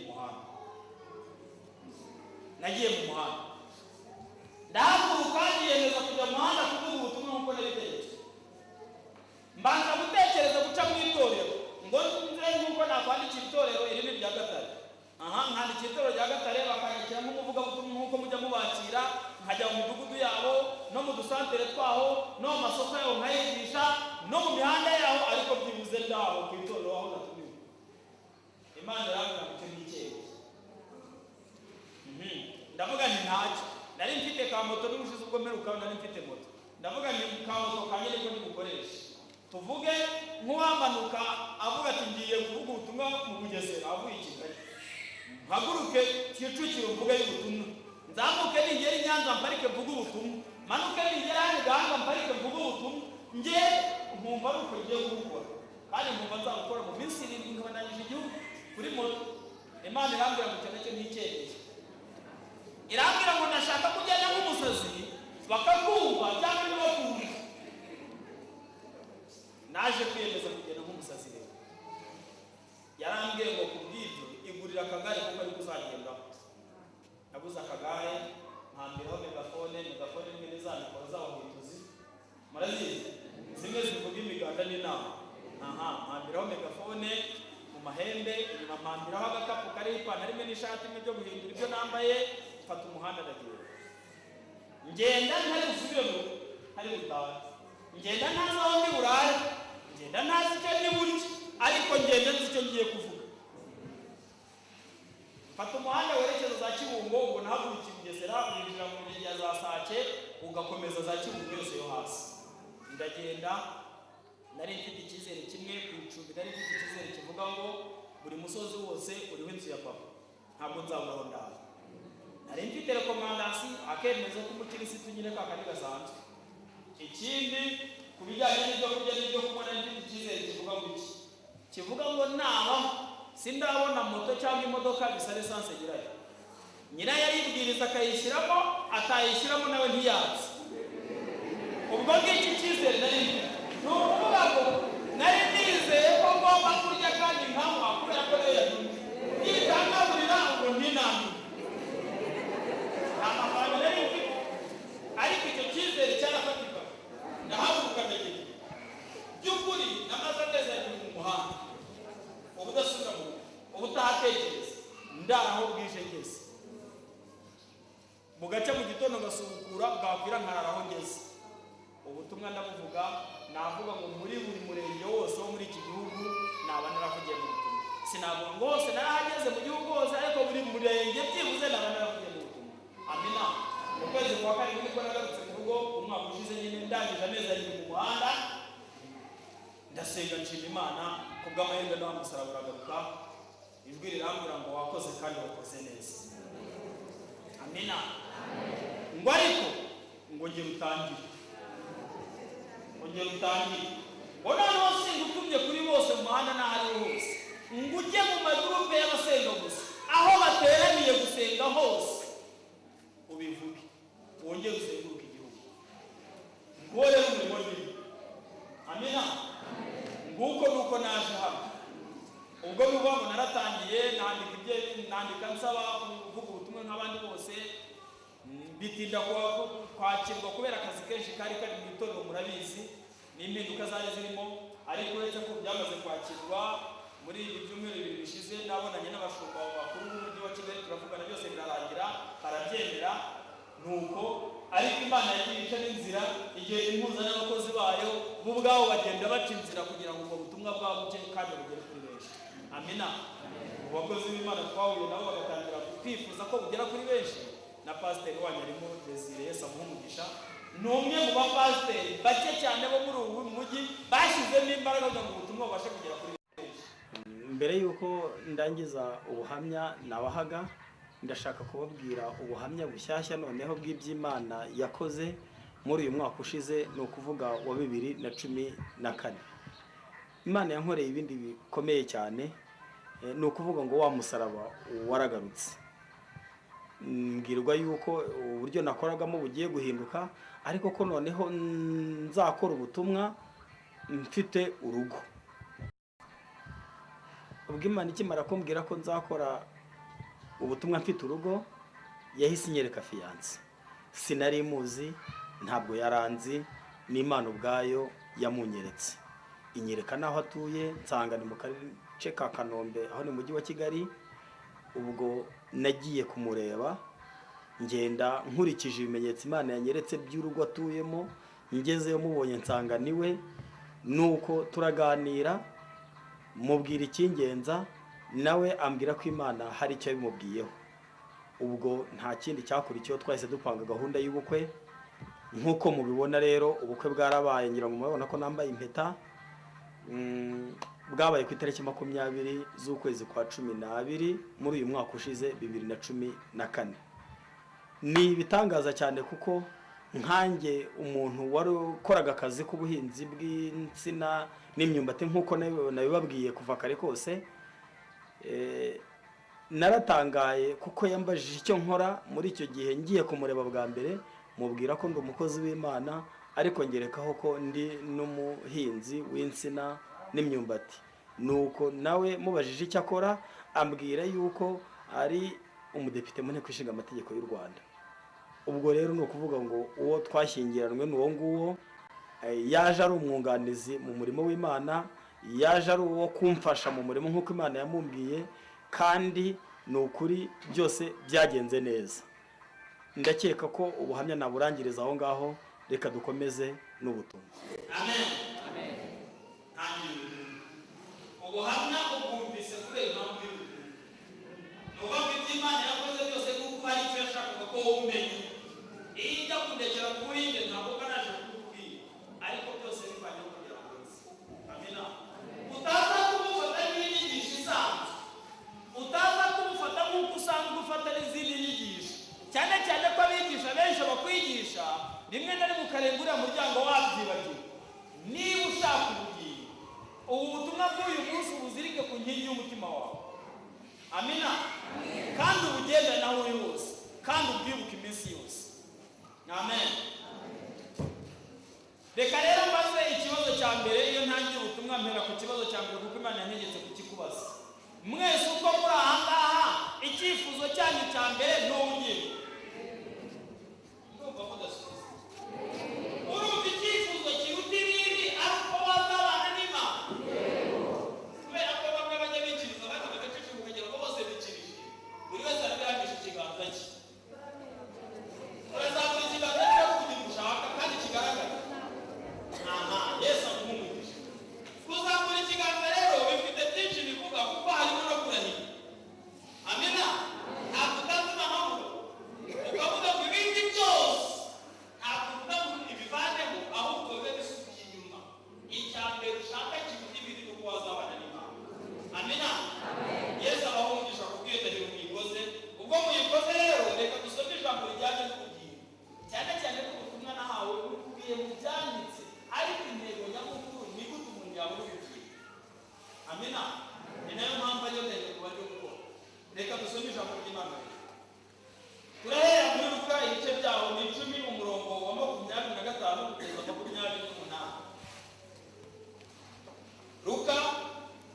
muhanda. Ndahaguruka nkajya mu midugudu yabo no mu dusantere twaho no mu masoko yaho nkayigisha no mu mihanda yaho, ariko byibuze ndaho ku itorero aho natumiwe. Imana irambwira ngo icyo ni icyemezo. Ndavuga nti ntacyo, nari mfite ka moto n'ubushize ubwo mperuka nari mfite moto, ndavuga nti ka moto kanjye niko ndigukoresha. Tuvuge nk'uwamanuka avuga ati ngiye kuvuga ubutumwa mu Bugesera avuye i Kigali, mpaguruke Kicukiro mvuge y'ubutumwa, nzamuke ningera i Nyanza mparike mvuge ubutumwa, manuke ningera hano Gahanga mparike mvuge ubutumwa, nge nkumva ari uko ngiye kubukora, kandi nkumva nzabukora mu minsi 7 nkabananyije igihugu kuri moto. Imana irambwira ngo icyo nacyo ni icyemezo. Irambwira ngo ndashaka kugenda nk'umusazi bakakumva cyangwa ntibakumva. Naje kwiyemeza kugenda nk'umusazi rero. Yarambwiye ngo kubw'ibyo igurira akagare kuko ari kuzagendaho. Naguze akagare mpambiraho megafone n'imwe z'amikoro z'abahwituzi, murazizi zimwe zivuga imiganda n'inama. Mpambiraho megafone mu mahembe, inyuma mpambiraho agakapu kariho ipantaro imwe n'ishati imwe byo guhindura ibyo nambaye, mfata umuhanda ndagenda. Ngenda ntari busubire mu hari butahe, ngenda ntazi aho ndi burare, ngenda ntazi icyo ndi burye, ariko ngenda nzi icyo ngiye kuvuga. Mfata umuhanda werekeza za Kibungo, ubwo nahagurukiye Bugesera winjira mu mirenge ya za Sake ugakomeza za Kibungo yose yo hasi. Ndagenda, nari mfite icyizere kimwe ku icumbi, nari mfite icyizere kivuga ngo buri musozi wose uriho inzu ya papa, ntabwo nzaburaho ndaza. Nari mfite rekomandasi akemeza ko umukirisitu nyine kakandi gasanzwe. Ikindi ku bijyanye n'ibyo kurya n'ibyo kunywa, nari mfite icyizere kivuga ngo iki, kivuga ngo naba sindabona moto cyangwa imodoka bisa lisansi girayo, nyina yaribwiriza akayishyiramo, atayishyiramo nawe ntiyazi. Ubwo ngiki icyizere nari mfite ni ukuvuga ngo nari nizeye ko ngomba kurya kandi nkanywa kubera ko rero yitangaburira ngo ntinanduye. Nta mafaranga nari mfite, ariko icyo cyizere cyarafatika. Ndahaguruka ndagenda, by'ukuri namaze amezi 2 mu muhanda, ubudasubira mu ubutahatekereza, ndaraho bwije ngeze. Mugace mu gitondo ngasubukura, bwakwira nkararaho ngeze. Ubutumwa ndabuvuga, navuga ngo muri buri murenge wose wo muri iki gihugu naba naravugiye mu butumwa. Sinavuga ngo hose narahageze mu gihugu hose, ariko buri murenge byibuze naba naravugiye mu butumwa. Amina. Mu kwezi kwa karindwi nibwo nagarutse mu rugo, umwaka ushize nyine ndangije amezi 7 mu muhanda, ndasenga nshima Imana kubw'amahirwe n'amusaraba uragaruka. Ijwi rirambwira ngo wakoze kandi wakoze neza. Amina. Ngo ariko ngo ngiye utangire, ngo noneho singutumye kuri bose mu muhanda n'ahari hose, ngo ujye mu magurupe y'abasenga gusa, aho bateraniye gusenga hose ubivuge, wongere uzenguruke igihugu, ngore umurimo nyine. Amina. Nguko nuko naje hano. Ubwo bivuga ngo naratangiye nandika nsaba kuvuga ubutumwa nk'abandi bose, bitinda kwakirwa kubera akazi kenshi kari kari mu itorero, murabizi n'impinduka zari zirimo, ariko uretse ko byamaze kwakirwa muri ibi byumweru 2 bishize, nabonanye n'abashumba bakuru b'umujyi wa Kigali, turavugana byose birarangira, barabyemera. Nuko ariko Imana yagiye ica n'inzira, igihe impuza n'abakozi bayo bo ubwabo bagenda baca inzira kugira ngo ubwo butumwa bwabo bujye kandi bugere kuri benshi. Amina. Abakozi b'Imana twahuye nabo bagatangira kwifuza ko bugera kuri benshi, na pasiteri wanyu arimo Desire Yesu amuha umugisha, ni umwe mu bapasiteri bake cyane bo muri ubu mujyi bashyizemo imbaraga kugira ngo ubutumwa bubashe kugera kuri benshi. Mbere yuko ndangiza ubuhamya nabahaga, ndashaka kubabwira ubuhamya bushyashya noneho bw'iby'Imana yakoze muri uyu mwaka ushize, ni ukuvuga wa 2014. Imana yankoreye ibindi bikomeye cyane, ni ukuvuga ngo wa musaraba waragarutse. Mbwirwa yuko uburyo nakoragamo bugiye guhinduka, ariko ko noneho nzakora ubutumwa mfite urugo. Ubwo Imana ikimara kumbwira ko nzakora ubutumwa mfite urugo, yahise inyereka fiyanse. Sinari muzi, ntabwo yaranzi, n'Imana ubwayo yamunyeretse. Inyereka naho atuye, nsanga ni mu gace ka Kanombe, aho ni mu mujyi wa Kigali. Ubwo nagiye kumureba, ngenda nkurikije ibimenyetso Imana yanyeretse by'urugo atuyemo, ngezeyo mubonye nsanga niwe, nuko turaganira mubwira icy'ingenza, nawe ambwira ko Imana hari icyo bimubwiyeho. Ubwo nta kindi cyakurikiyeho, twahise dupanga gahunda y'ubukwe. Nk'uko mubibona rero ubukwe bwarabaye, ngira ngo murabona ko nambaye impeta. Bwabaye ku itariki 20 z'ukwezi kwa 12 muri uyu mwaka ushize 2014. Ni ibitangaza cyane kuko nkanjye umuntu wari ukoraga akazi k'ubuhinzi bw'insina n'imyumbati nk'uko nabibabwiye kuva kare kose, naratangaye kuko yambajije icyo nkora. Muri icyo gihe ngiye kumureba bwa mbere mubwira ko ndi umukozi w'Imana, ariko ngerekaho ko ndi n'umuhinzi w'insina n'imyumbati. Nuko nawe mubajije icyo akora ambwira yuko ari umudepite mu nteko ishinga amategeko y'u Rwanda. Ubwo rero ni ukuvuga ngo uwo twashyingiranwe n'uwo nguwo yaje ari umwunganizi mu murimo w'Imana, yaje ari uwo kumfasha mu murimo nk'uko Imana yamumbwiye, kandi ni ukuri byose byagenze neza. Ndakeka ko ubuhamya naburangiriza aho ngaho, reka dukomeze n'ubutumwa. Amen. Amen. Ubuhamya ubwumvise kubera impamvu y'ubutumwa. Nuko mfite Imana yakoze byose kuko hari icyo yashakaga ko umenye. Iyo ijya kundekera kuri njye ntabwo kanaje kukubwira, ariko byose bivanye kugira ngo nzi. Amina. Utaza kumufata n'inyigisho isanzwe, utaza kumufata nk'uko usanzwe ufata n'izindi nyigisho, cyane cyane ko abigisha benshi bakwigisha rimwe na rimwe ukarenga uriya muryango wabyibagiwe. Niba ushaka ubugingo, ubu butumwa bw'uyu munsi ubuzirike ku nkingi y'umutima wawe. Amina. Kandi ubugenda naho uri hose, kandi ubwibuke iminsi yose. Amen. Reka rero mbaze ikibazo cya mbere. Iyo ntangiye ubutumwa mpera ku kibazo cya mbere kuko Imana yantegetse kukikubaza. Mwese uko muri aha ngaha, icyifuzo cyanyu cya mbere ni ubugingo. Ndumva mudasubiza. Urumva icyifuzo kiruta ibindi ari uko bazabana n'Imana. Kubera ko bamwe bajya bikiriza abandi bagaceceka kugira ngo bose bikirije, buri wese arabihanisha ikiganza cye. Urazamura ikiganza cye kugira ngo ushaka kandi kigaragara. Yesu akumugisha. Kuzamura ikiganza rero bifite byinshi bivuga kuko harimo no kurahira. Amina. Ntabwo utazima ahubwo ukavuga ngo ibindi byose ntabwo uvuga ngo ibivanemo, ahubwo bibe bisubiye inyuma. Icya mbere ushaka kiruta ibindi kuko wazabana n'Imana. Amina. Yesu abaho umugisha kubwiyedahira muyikoze. Ubwo muyikoze rero reka dusome ijambo rijyanye n'ubugingo, cyane cyane ko ubutumwa nahawe bukubiye mu byanditse, ariko intego nyamukuru ni gute umuntu yabona ubugingo. Amina. Ni nayo mpamvu ayodahira ku buryo gukora. Reka dusome ijambo ry'Imana. Turahera muri Luka ibice byaho ni 10 umurongo wa 25 kugeza 28. Luka,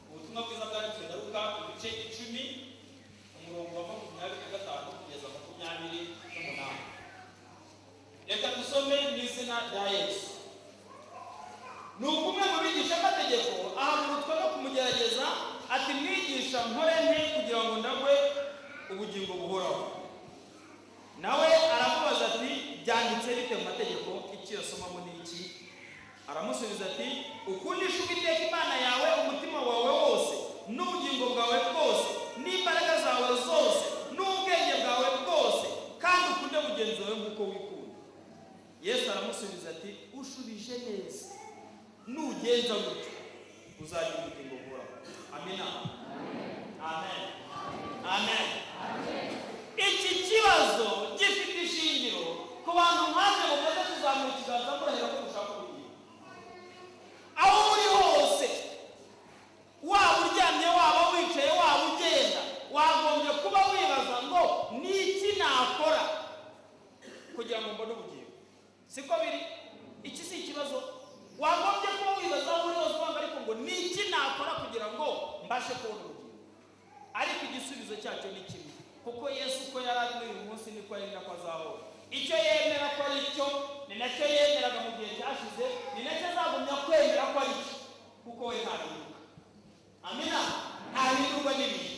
ubutumwa bwiza bwanditswe na Luka ibice 10 umurongo wa 25 kugeza 28. Reka dusome n'izina rya Yesu. Nuko umwe mu bigishamategeko ahagurutwa no kumugerageza ati, mwigisha nkore nte kugira ngo ndagwe ubugingo buhoraho? Nawe aramubaza ati, byanditse bite mu mategeko, icyo yasomamo ni iki? Aramusubiza ati, ukundisha Uwiteka Imana yawe umutima wawe wose n'ubugingo bwawe bwose n'imbaraga zawe zose n'ubwenge bwawe bwose, kandi ukunde mugenzi wawe nk'uko wikunda. Yesu aramusubiza ati, ushubije neza, nugenza gutyo uzagira ubugingo buhoraho. Amina. Amen. Amen. Iki kibazo gifite ishingiro ku bantu nkaje mumaze kuzamura ikiganza murahera ko gushaka ubugingo. Aho uri hose, waba uryamye, waba wicaye, waba ugenda, wagombye kuba wibaza ngo ni iki nakora kugira ngo mbone ubugingo. Siko biri? Iki si ikibazo. Wagombye kuba wibaza aho uri hose wanga, ariko ngo ni iki nakora kugira ngo mbashe kubona ubugingo. Ariko igisubizo cyacyo ni kimwe, kuko Yesu uko yari ari uyu munsi niko ari nako azahora. Icyo yemera ko ari cyo ni nacyo yemeraga mu gihe cyashize, ni nacyo azagumya kwemera ko ari cyo, kuko we ntahinduka. Amina. Ntahindurwa n'ibihe,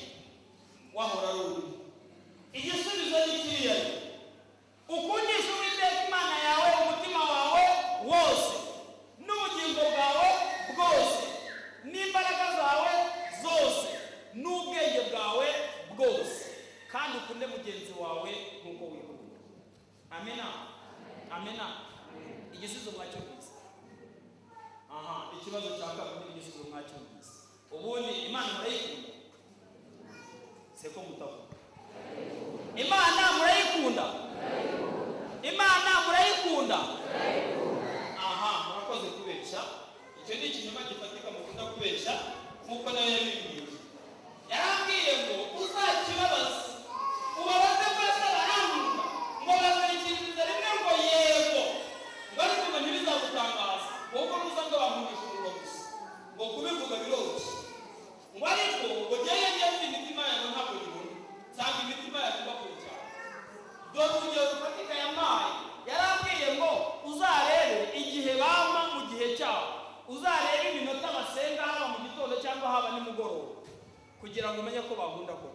wahora ari uri. Igisubizo ni kiriya. ukundisha Uwiteka Imana yawe umutima wawe wose n'ubugingo bwawe bwose n'imbaraga zawe zose n'ubwenge bwawe bwose, kandi ukunde mugenzi wawe nk'uko wikunda. Amina, amina. Igisubizo mwacyumvise? Ikibazo cya kabiri igisubizo mwacyumvise. Ubundi Imana murayikunda? Seko mutavuga. Imana murayikunda? Imana murayikunda? Murakoze kubeshya. Icyo ni ikinyoma gifatika mukunda kubeshya nk'uko nawe yabibwiye. Yarambwiye ngo uzakibabaza ubabaze bose barankunda ngo bazayikiriza rimwe ngo yego ngo ariko ngo ntibizagutangaza ahubwo nuza ngo bankundisha umuriro gusa ngo kubivuga biroroshye ngo ariko ngo jyewe ngenzi imitima yawe ntabwo yibona cyangwa imitima yawe ibakure cyane. Dore urugero rufatika yampaye, yarambwiye ngo uzarebe igihe bama mu gihe cyabo, uzarebe iminota basenga haba mu gitondo cyangwa haba nimugoroba kugira ngo umenye ko bakunda ko.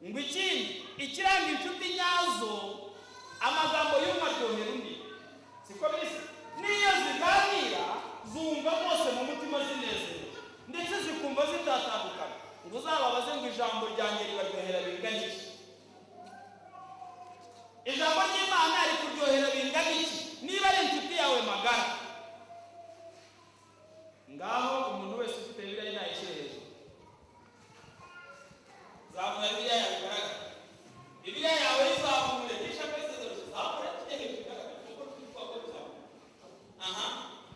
Ngo ikindi ikiranga inshuti nyazo amagambo y'umwe aryohera undi, siko bise? Niyo ziganira zumva bose mu mutima zinezerewe ndetse zikumva zitatandukana. Ngo uzababaze ngo ijambo ryanjye ribaryohera bingana iki? Ijambo ry'Imana rikuryohera bingana iki niba ari inshuti yawe magara? Ngaho umuntu wese ufite Bibiliya nayishyire hejuru. Zamura Bibiliya yawe igaragara. Bibiliya yawe izamure n'ishaka y'isezerano zamure tujye bigaragara kuko twitwako bizamura.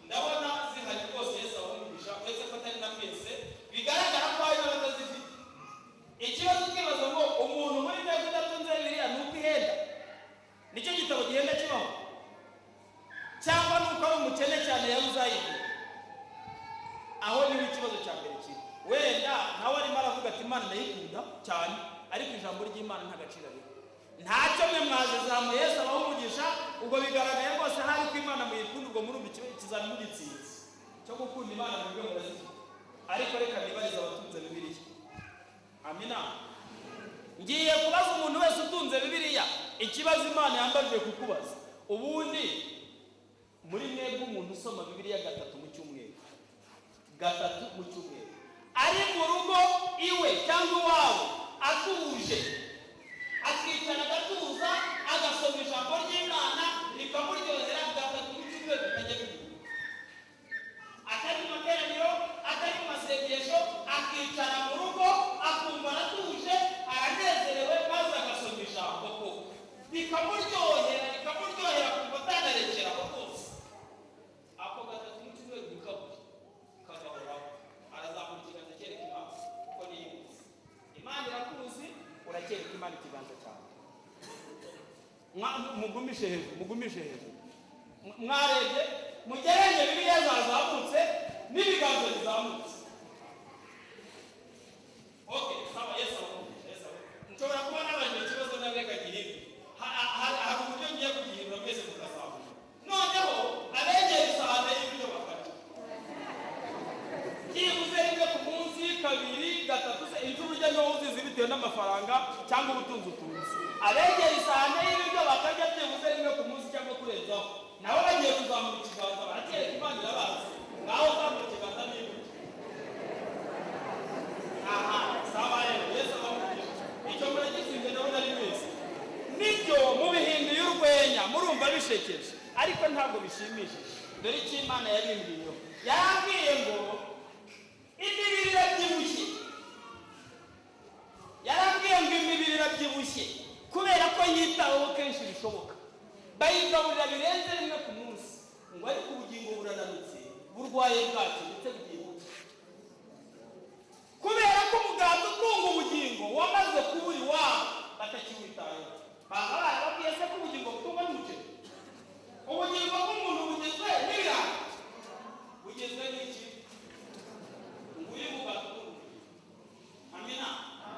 Ndabona zihari rwose Yesu abumvisha uretse ko atari na mwese bigaragara ko hari n'abatazifite. Ikibazo kibazo ngo umuntu muri byo udatunze Bibiliya ni uko ihenda. Nicyo gitabo gihenda kibaho cyangwa nuko ari umukene cyane yaruzayigura. Aho niho ikibazo cya mbere kiri. Wenda nawe arimo aravuga ati Imana ndayikunda cyane ariko ijambo ry'Imana nta gaciro rifite. Ntacyo mwe mwazazamu Yesu abaho umugisha ubwo bigaragaye rwose hari ko Imana muyikunda ubwo muri ubu kizana mugitsinze cyo gukunda Imana mu rwego murazifite. Ariko reka nibarize abatunze Bibiliya. Amina. Ngiye kubaza umuntu wese utunze Bibiliya ikibazo Imana yambajije kukubaza. Ubundi muri mwebwe umuntu usoma Bibiliya gatatu mu cyumweru, gatatu mu cyumweru, ari mu rugo iwe cyangwa iwawe atuje akicara agatuza agasoma ijambo ry'Imana rikamuryohera gatatu mu cyumweru bitajya bivuga, atari mu materaniro atari mu masengesho, akicara mu rugo akumva aratuje aranezerewe maze agasoma ijambo ko bikamuryohera kumva atanarekeraho rwose. Ako gatatu mu cyumweru kagahoraho arazamura ikiganza cyereka Imana kuko niyibuze. Imana irakuzi uracyereka Imana ikiganza cyawe. Mugumishe hejuru. Mwarebye mugeranye Bibiliya zazamutse n'ibiganza bizamutse. Okay, sawa. Yesu abakumvisha. Nshobora kuba nabanje ikibazo nabeka gihimbi. Hari uburyo ngiye kugihindura mwese mukazamuka. Noneho abegera isahane y'ibyo bakata. Byibuze rimwe ku munsi, kabiri, gatatu, inshuro ujya niho uzizi bitewe n'amafaranga cyangwa ubutunzi utunze. Abegera isahane y'ibyo bakarya byibuze rimwe ku munsi cyangwa kurenzaho. Nabo bagiye kuzamura ikiganza baracyereka Imana irabazi. Ngaho zamura ikiganza n'ibyo. Sawa rero Yesu abakumvisha. Icyo muragisinze ndabona ari wese. Nibyo mubihinduye urwenya murumva bishekeje ariko ntabwo bishimishije. Dore icyo Imana yabimbwiyeho, yarambwiye ngo imibiri irabyibushye. Yarambwiye ngo imibiri irabyibushye kubera ko yitaweho kenshi bishoboka, bayigaburira birenze rimwe ku munsi. Ngo ariko ubugingo burananutse burwaye bwacyo ndetse bwihuse kubera ko umuganda utunga ubugingo wamaze kubura iwabo batakiwitayeho. Baba barababwiye se ko ubugingo butungwa n'umuceri? Ubugingo bw'umuntu bugizwe n'ibirayi. Bugizwe n'iki? Nguyu muganda utunga ubugingo. Amina.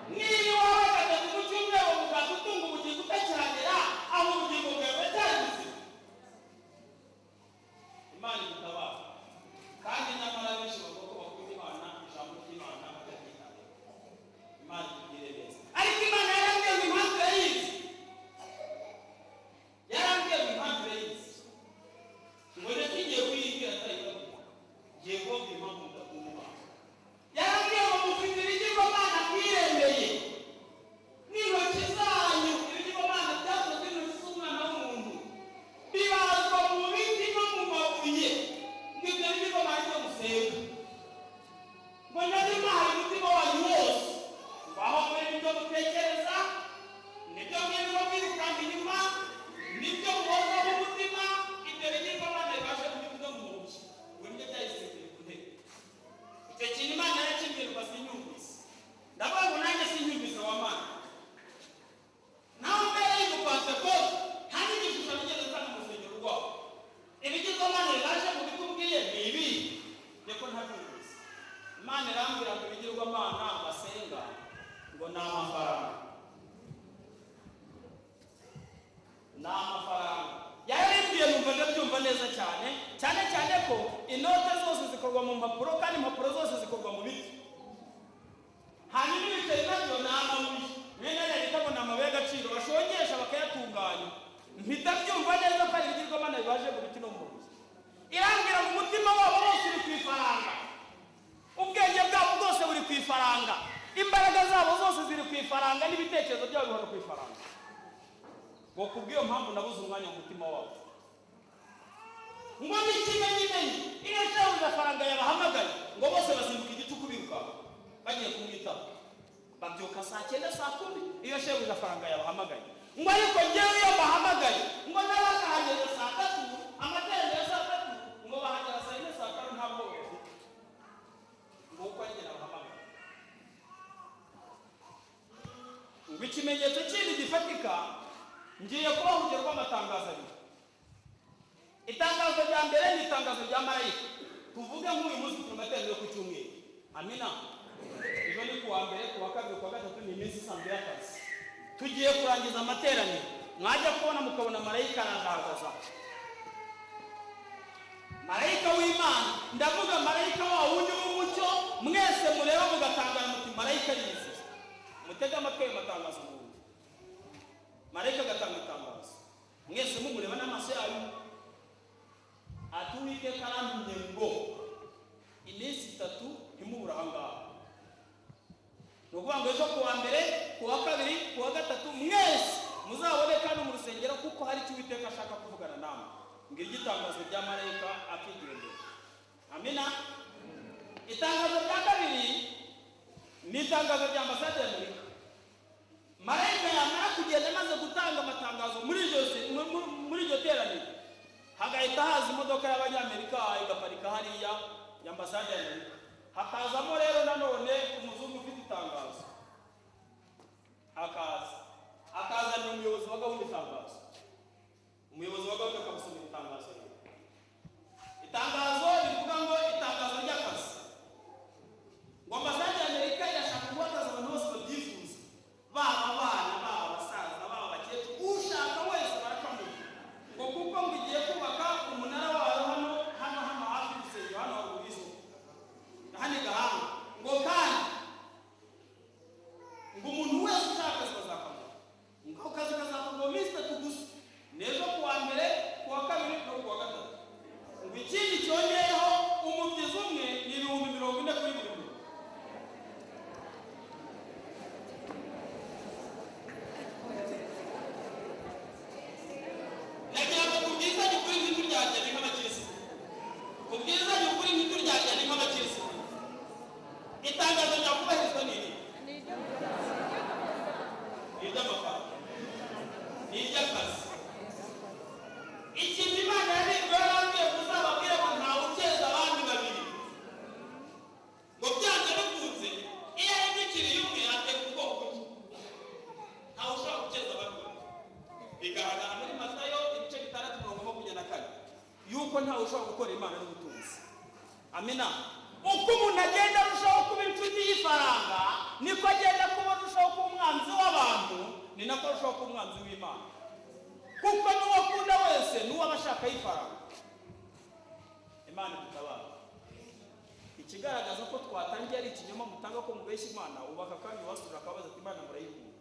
Niba wawe gatatu mu cyumweru muganda utunga ubugingo utacyagera aho ubugingo bwawe buracyari buzima. Imana idutabara. Kandi nyamara benshi bavuga ko bakunda Imana, ijambo ry'Imana bataryitayeho. Imana itugirire neza. Ariko Imana yarambwiye ngo impamvu yayizi neza cyane cyane cyane ko inote zose zikorwa mu mpapuro kandi impapuro zose zikorwa mu biti. Hanyuma ibiceri nabyo ni amabuye bene leta ngo ni amabuye y'agaciro bashongesha bakayatunganya. Mpita byumva neza ko ari ibigirwamana bibaje mu biti no mu mabuye. Irambwira ngo umutima wabo wose uri ku ifaranga, ubwenge bwabo bwose buri ku ifaranga, imbaraga zabo zose ziri ku ifaranga, n'ibitekerezo byabo bihora ku ifaranga. Ngo kubw'iyo mpamvu nabuze umwanya mu mutima wabo. Ngo n'ikimenyimenyi iyo shebuja faranga yabahamagaye ngo bose basimbuka igituku biruka bagiye kumwitaho. Babyuka saa 9 saa 10 iyo shebuja faranga yabahamagaye. Ngo ariko njyewe iyo bahamagaye ngo n'abakahageze saa 3 amateraniro ya saa 3 ngo bahagera saa 4 saa 5 ntabwo bafite. Ngo uko agera bahamagaye. Ngo ikimenyetso kindi gifatika ngiye kubahugira rw'amatangazo abiri. Itangazo rya mbere ni itangazo rya marayika. Tuvuge nk'uyu munsi ku materaniro ku cyumweru. Amina. Ejo ni kuwa mbere, kuwa kabiri, kuwa gatatu ni iminsi isanzwe y'akazi. Tugiye kurangiza amateraniro. Mwajya kubona mukabona marayika arahagaza. Marayika w'Imana, ndavuga marayika wa wundi w'umucyo, mwese mureba mugatangara muti marayika yize. Mutega amatwi ayo matangazo mu. Marayika agatanga itangazo. Mwese mumureba n'amaso yayo. Ati Uwiteka arantumye ngo iminsi 3 ntimubura ahangaha. Ni ukuvuga ngo ejo kuwa mbere, kuwa kabiri, kuwa gatatu mwese muzabone kandi mu rusengero kuko hari icyo Uwiteka ashaka kuvugana namwe. Ngiryo itangazo rya marayika akigira imbere. Amina. Itangazo rya kabiri ni itangazo rya ambasade ya Amerika. Marayika yamara kugenda amaze gutanga amatangazo muri iryo teraniro, hagahita haza imodoka y'abanyamerika igaparika hariya y'ambasade ya Amerika. Hakazamo rero nanone umuzungu ufite itangazo. Akaza ni umuyobozi wa gahunda itangazo. Umuyobozi wa gahunda akabasomera itangazo rero. Itangazo rivuga ngo itangazo ry'akazi. Ngo ambasade ya Amerika irashaka guhagaza abantu bose babyifuza. Baba abana, baba abasaza, baba abakecuru, ushaka wese barakamuha. Ngo kuko ngo igiye kubaka umunara wayo hano hafi y'urusengero hano haruguru hano igahanga. Ngo kandi ngo umuntu wese ushaka akazi bazakamuha. Ngo akazi kazakorwa mu minsi 3 gusa. N'ejo kuwa mbere, kuwa kabiri no kuwa gatatu. Ngo ikindi cyongeyeho umubyizi umwe ni 40,000 kuri buri muntu. Itangazo rya kubahirizwa ni iri. Ni iry'amafaranga. Ni iry'akazi. Ikintu Imana yarambwiye kuzababwira ngo ntawe ukeza abandi babiri. Ngo byanze bikunze iyo yandikiriye umwe ateka ubwoko bwe. Ntawe ushobora gukeza abandi babiri. Bigaragara muri Matayo ibice 6:24 yuko ntawe ushobora gukora Imana n'ubutunzi. Amina. Uko umuntu agenda arushaho kuba inshuti y'ifaranga, niko agenda kuba arushaho kuba umwanzi w'abantu, ni nako arushaho kuba umwanzi w'Imana. Kuko n'uwo akunda wese n'uwo aba ashaka y'ifaranga. Imana idutabara. Ikigaragaza ko twatangiye ari ikinyoma mutanga ko mubeshya Imana, ubaka kandi wasura akabaza ati Imana murayikunda.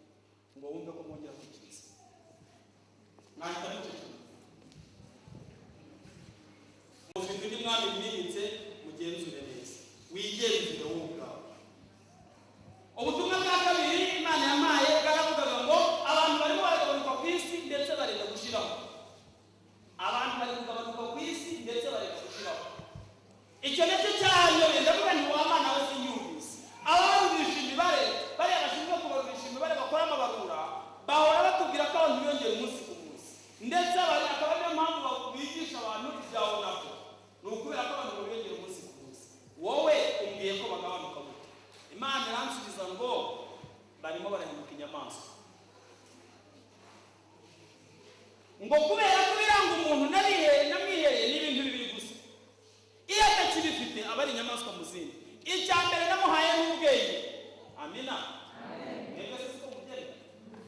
Ngo wumve ko mwongera kwikiza. Nahita n'icyo. Mufite undi mwami mwimitse mugenzure neza. Wigenzure wowe ubwawe. Ubutumwa bwa kabiri Imana yamaye bwaravugaga ngo abantu barimo baragabanuka ku isi ndetse barenda gushiraho. Abantu bari kugabanuka ku isi ndetse barenda gushiraho. Icyo nacyo cyayo ndavuga nti wa Mana we sinyumvise. Abarubisha imibare bari abashinzwe kubarubisha imibare bakora amabarura bahora batubwira ko abantu biyongera umunsi ku munsi. Ndetse bari akaba niyo mpamvu bigisha abantu ibyawo nako. Ni ukubera ko abantu biyongera umunsi ku munsi. Wowe umbwiye ko bagabanuka gute? Imana iransubiza ngo barimo barahinduka inyamaswa. Ngo kubera ko biranga umuntu namwihereye n'ibintu bibiri gusa. Iyo atakibifite aba ari inyamaswa mu zindi. Icya mbere namuhaye n'ubwenge. Amina.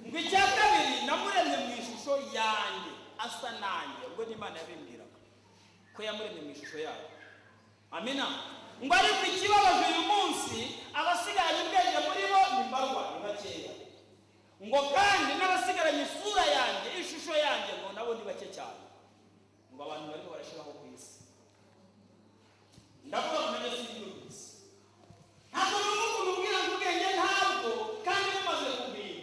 Ngo icya kabiri namuremye mu ishusho yanjye asa nanjye. Ubwo ni Imana yabimbwiraga. ko yamuremye mu ishusho yayo. Amina. Ngo ariko ikibabaje uyu munsi abasigaranye ubwenge muri bo ni mbarwa, ni bakeya. Ngo kandi n'abasigaranye isura yanjye, ishusho yanjye, ngo nabo ni bake cyane. Ngo abantu barimo barashiraho ku isi. Ndavuga ngo nabyo si iby'isi. Ntabwo n'umuntu ubwira ngo ubwenge ntabwo, kandi bimaze kubwira.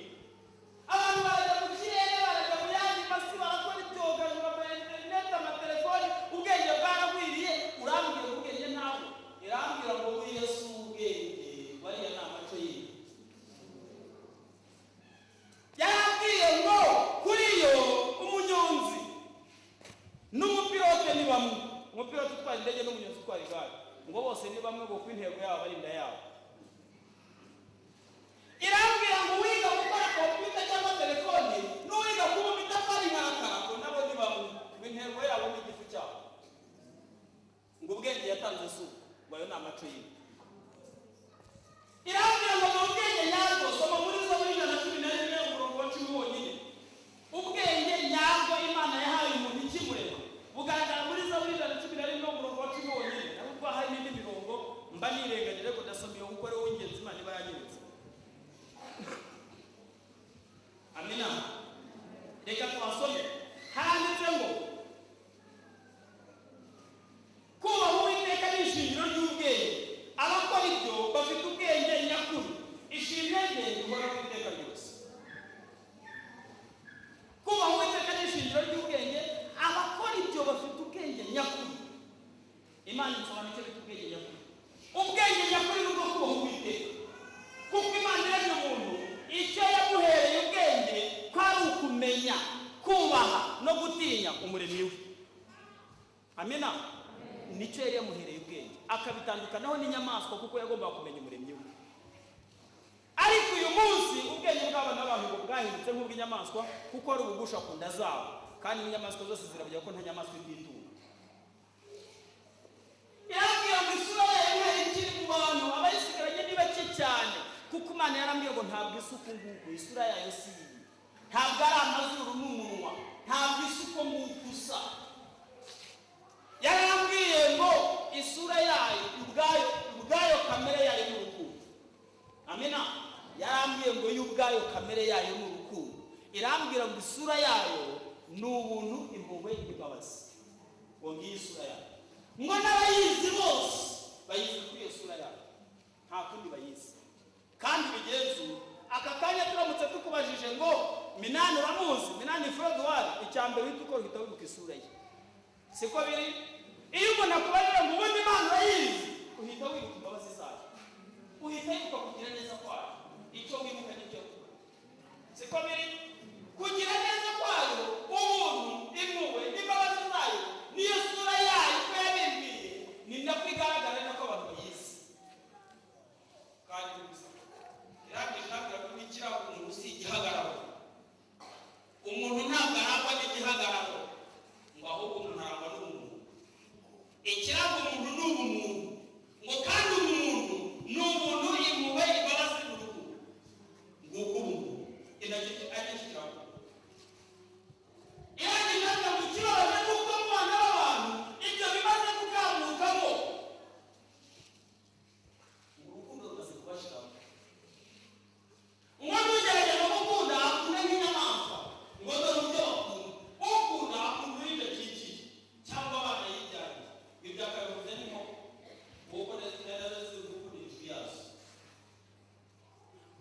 Abantu barajya mu kirere, barajya mu yandi masi, barakora ibyogajuru, interineti, amatelefoni, ubwenge bwaragwiriye. Urambwira ngo ubwenge ntabwo, irambwira ngo buriya si ubwenge, bariya ni amaco yiwe. Yarabwiye ngo kuri yo umunyonzi n'umupilote ni bamwe. Umupilote utwara indege n'umunyonzi utwara igare, ngo bose ni bamwe, kuko intego yabo ari inda yabo. Irambwira ngo wiga gukora kompiyuta cyangwa telefone n'uwiga kuba itafari nkaka, ngo nabo ni bamwe, ngo intego yabo ni igifu cyabo. Ngo ubwenge yatanze isuku, ngo ayo ni amaco yiwe. Irambwira ngo mu bwenge nyabwo, soma muri Zaburi 111 umurongo wa 10 wonyine. Ubwenge nyabwo Imana yahaye umuntu ikimurema bugaragara muri Zaburi 111 umurongo wa 10 wonyine. Nubwo hari n'indi mirongo mba nirengagije, ariko ndasoma iyo kuko ari wo w'ingenzi Imana iba yanyeretse. Amina. Reka twasome. Handitse ngo kubaha Uwiteka ni ishingiro ry'ubwenge, abakora ibyo bafite ubwenge nyakuri. Ishimwe rye rihora ku iteka ryose. Kubaha Uwiteka ni ishingiro ry'ubwenge, abakora ibyo bafite ubwenge nyakuri. Imana isobanura icyo bita ubwenge nyakuri. Ubwenge nyakuri ni ubwo kubaha Uwiteka, kuko Imana iremye umuntu, icyo yamuhereye ubwenge kwari ukumenya, kubaha no gutinya umuremyi we. Amina. Nicyo yari yamuhereye ubwenge, akabitandukanaho n'inyamaswa, kuko yagombaga kumenya umuremyi we. Ariko uyu munsi ubwenge bw'abana b'abantu bwahindutse nk'ubw'inyamaswa, kuko ari ubugusha ku nda zabo, kandi inyamaswa zose ziravuga ko nta nyamaswa itunga. Irambwira ngo isura yayo ikiri mu bantu, abayisigaranye ni bake cyane, kuko Imana yarambwiye ngo ntabwo isuku nguko, isura yayo si iyi. Ntabwo ari amazuru n'umunwa, ntabwo isuku nguko usa. Yarambwiye ngo isura yayo ubwayo kamere yayo ni urukundo. Amina. Yarambwiye ngo ubwayo kamere yayo ni urukundo. Irambwira ngo isura yayo ni ubuntu, impuhwe, imbabazi. Ngo ngiye isura yayo. Ngo n'abayizi bose bayizi kuri iyo sura yayo, nta kundi bayizi. Kandi bigenzu aka kanya turamutse tukubajije ngo Minani uramuzi, Minani Frodouard, icyambere uhita ukora uhita wibuka isura ye. Siko biri? Iyo umuntu akubajije ngo ubundi Imana urayizi, uhita wibuka imbabazi zayo, uhita wibuka kugira neza kwayo. Icyo wibuka nicyo. Siko biri? Kugira neza kwayo, ubuntu, impuhwe, imbabazi zayo, niyo sura yayo ko yabimbiye, ni nako igaragara nako abantu bayizi. Kandi irambye ntabwo yakubikira umuntu si igihagararo. Umuntu ntabwo arangwa n'igihagararo, ngo ahubwo umuntu arangwa n'umuntu. Ikiranga umuntu ni ubumuntu, ngo kandi umuntu ni umuntu, impuhwe, imbabazi n'urukundo. Nguko umuntu inagikiraho. Irambye ntabwo mu kibazo n'uko mu bana b'abantu ibyo bimaze kukamukamo, urukundo rumaze kubashiraho. Umwana ugerageza gukunda akunda nk'inyamaswa, ngo dore uburyo ukunda akunda urinde kikiye cyangwa abana yijyanye. Ibyo akabivuze n'inkoko, kuko neza ziri gukunda ijwi yazo.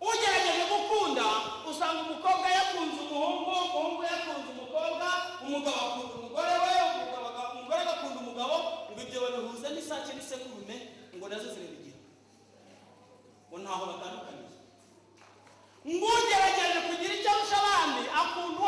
Ugerageje gukunda usanga umukobwa yakunze umuhungu, umuhungu yakunze umukobwa, umugabo akunda umugore we, umugore agakunda umugabo, ngo ibyo babihuza n'isake n'isekurume, ngo nazo zirabigira, ngo ntaho batandukaniye. Ngugerageje kugira icyo arusha abandi, akunda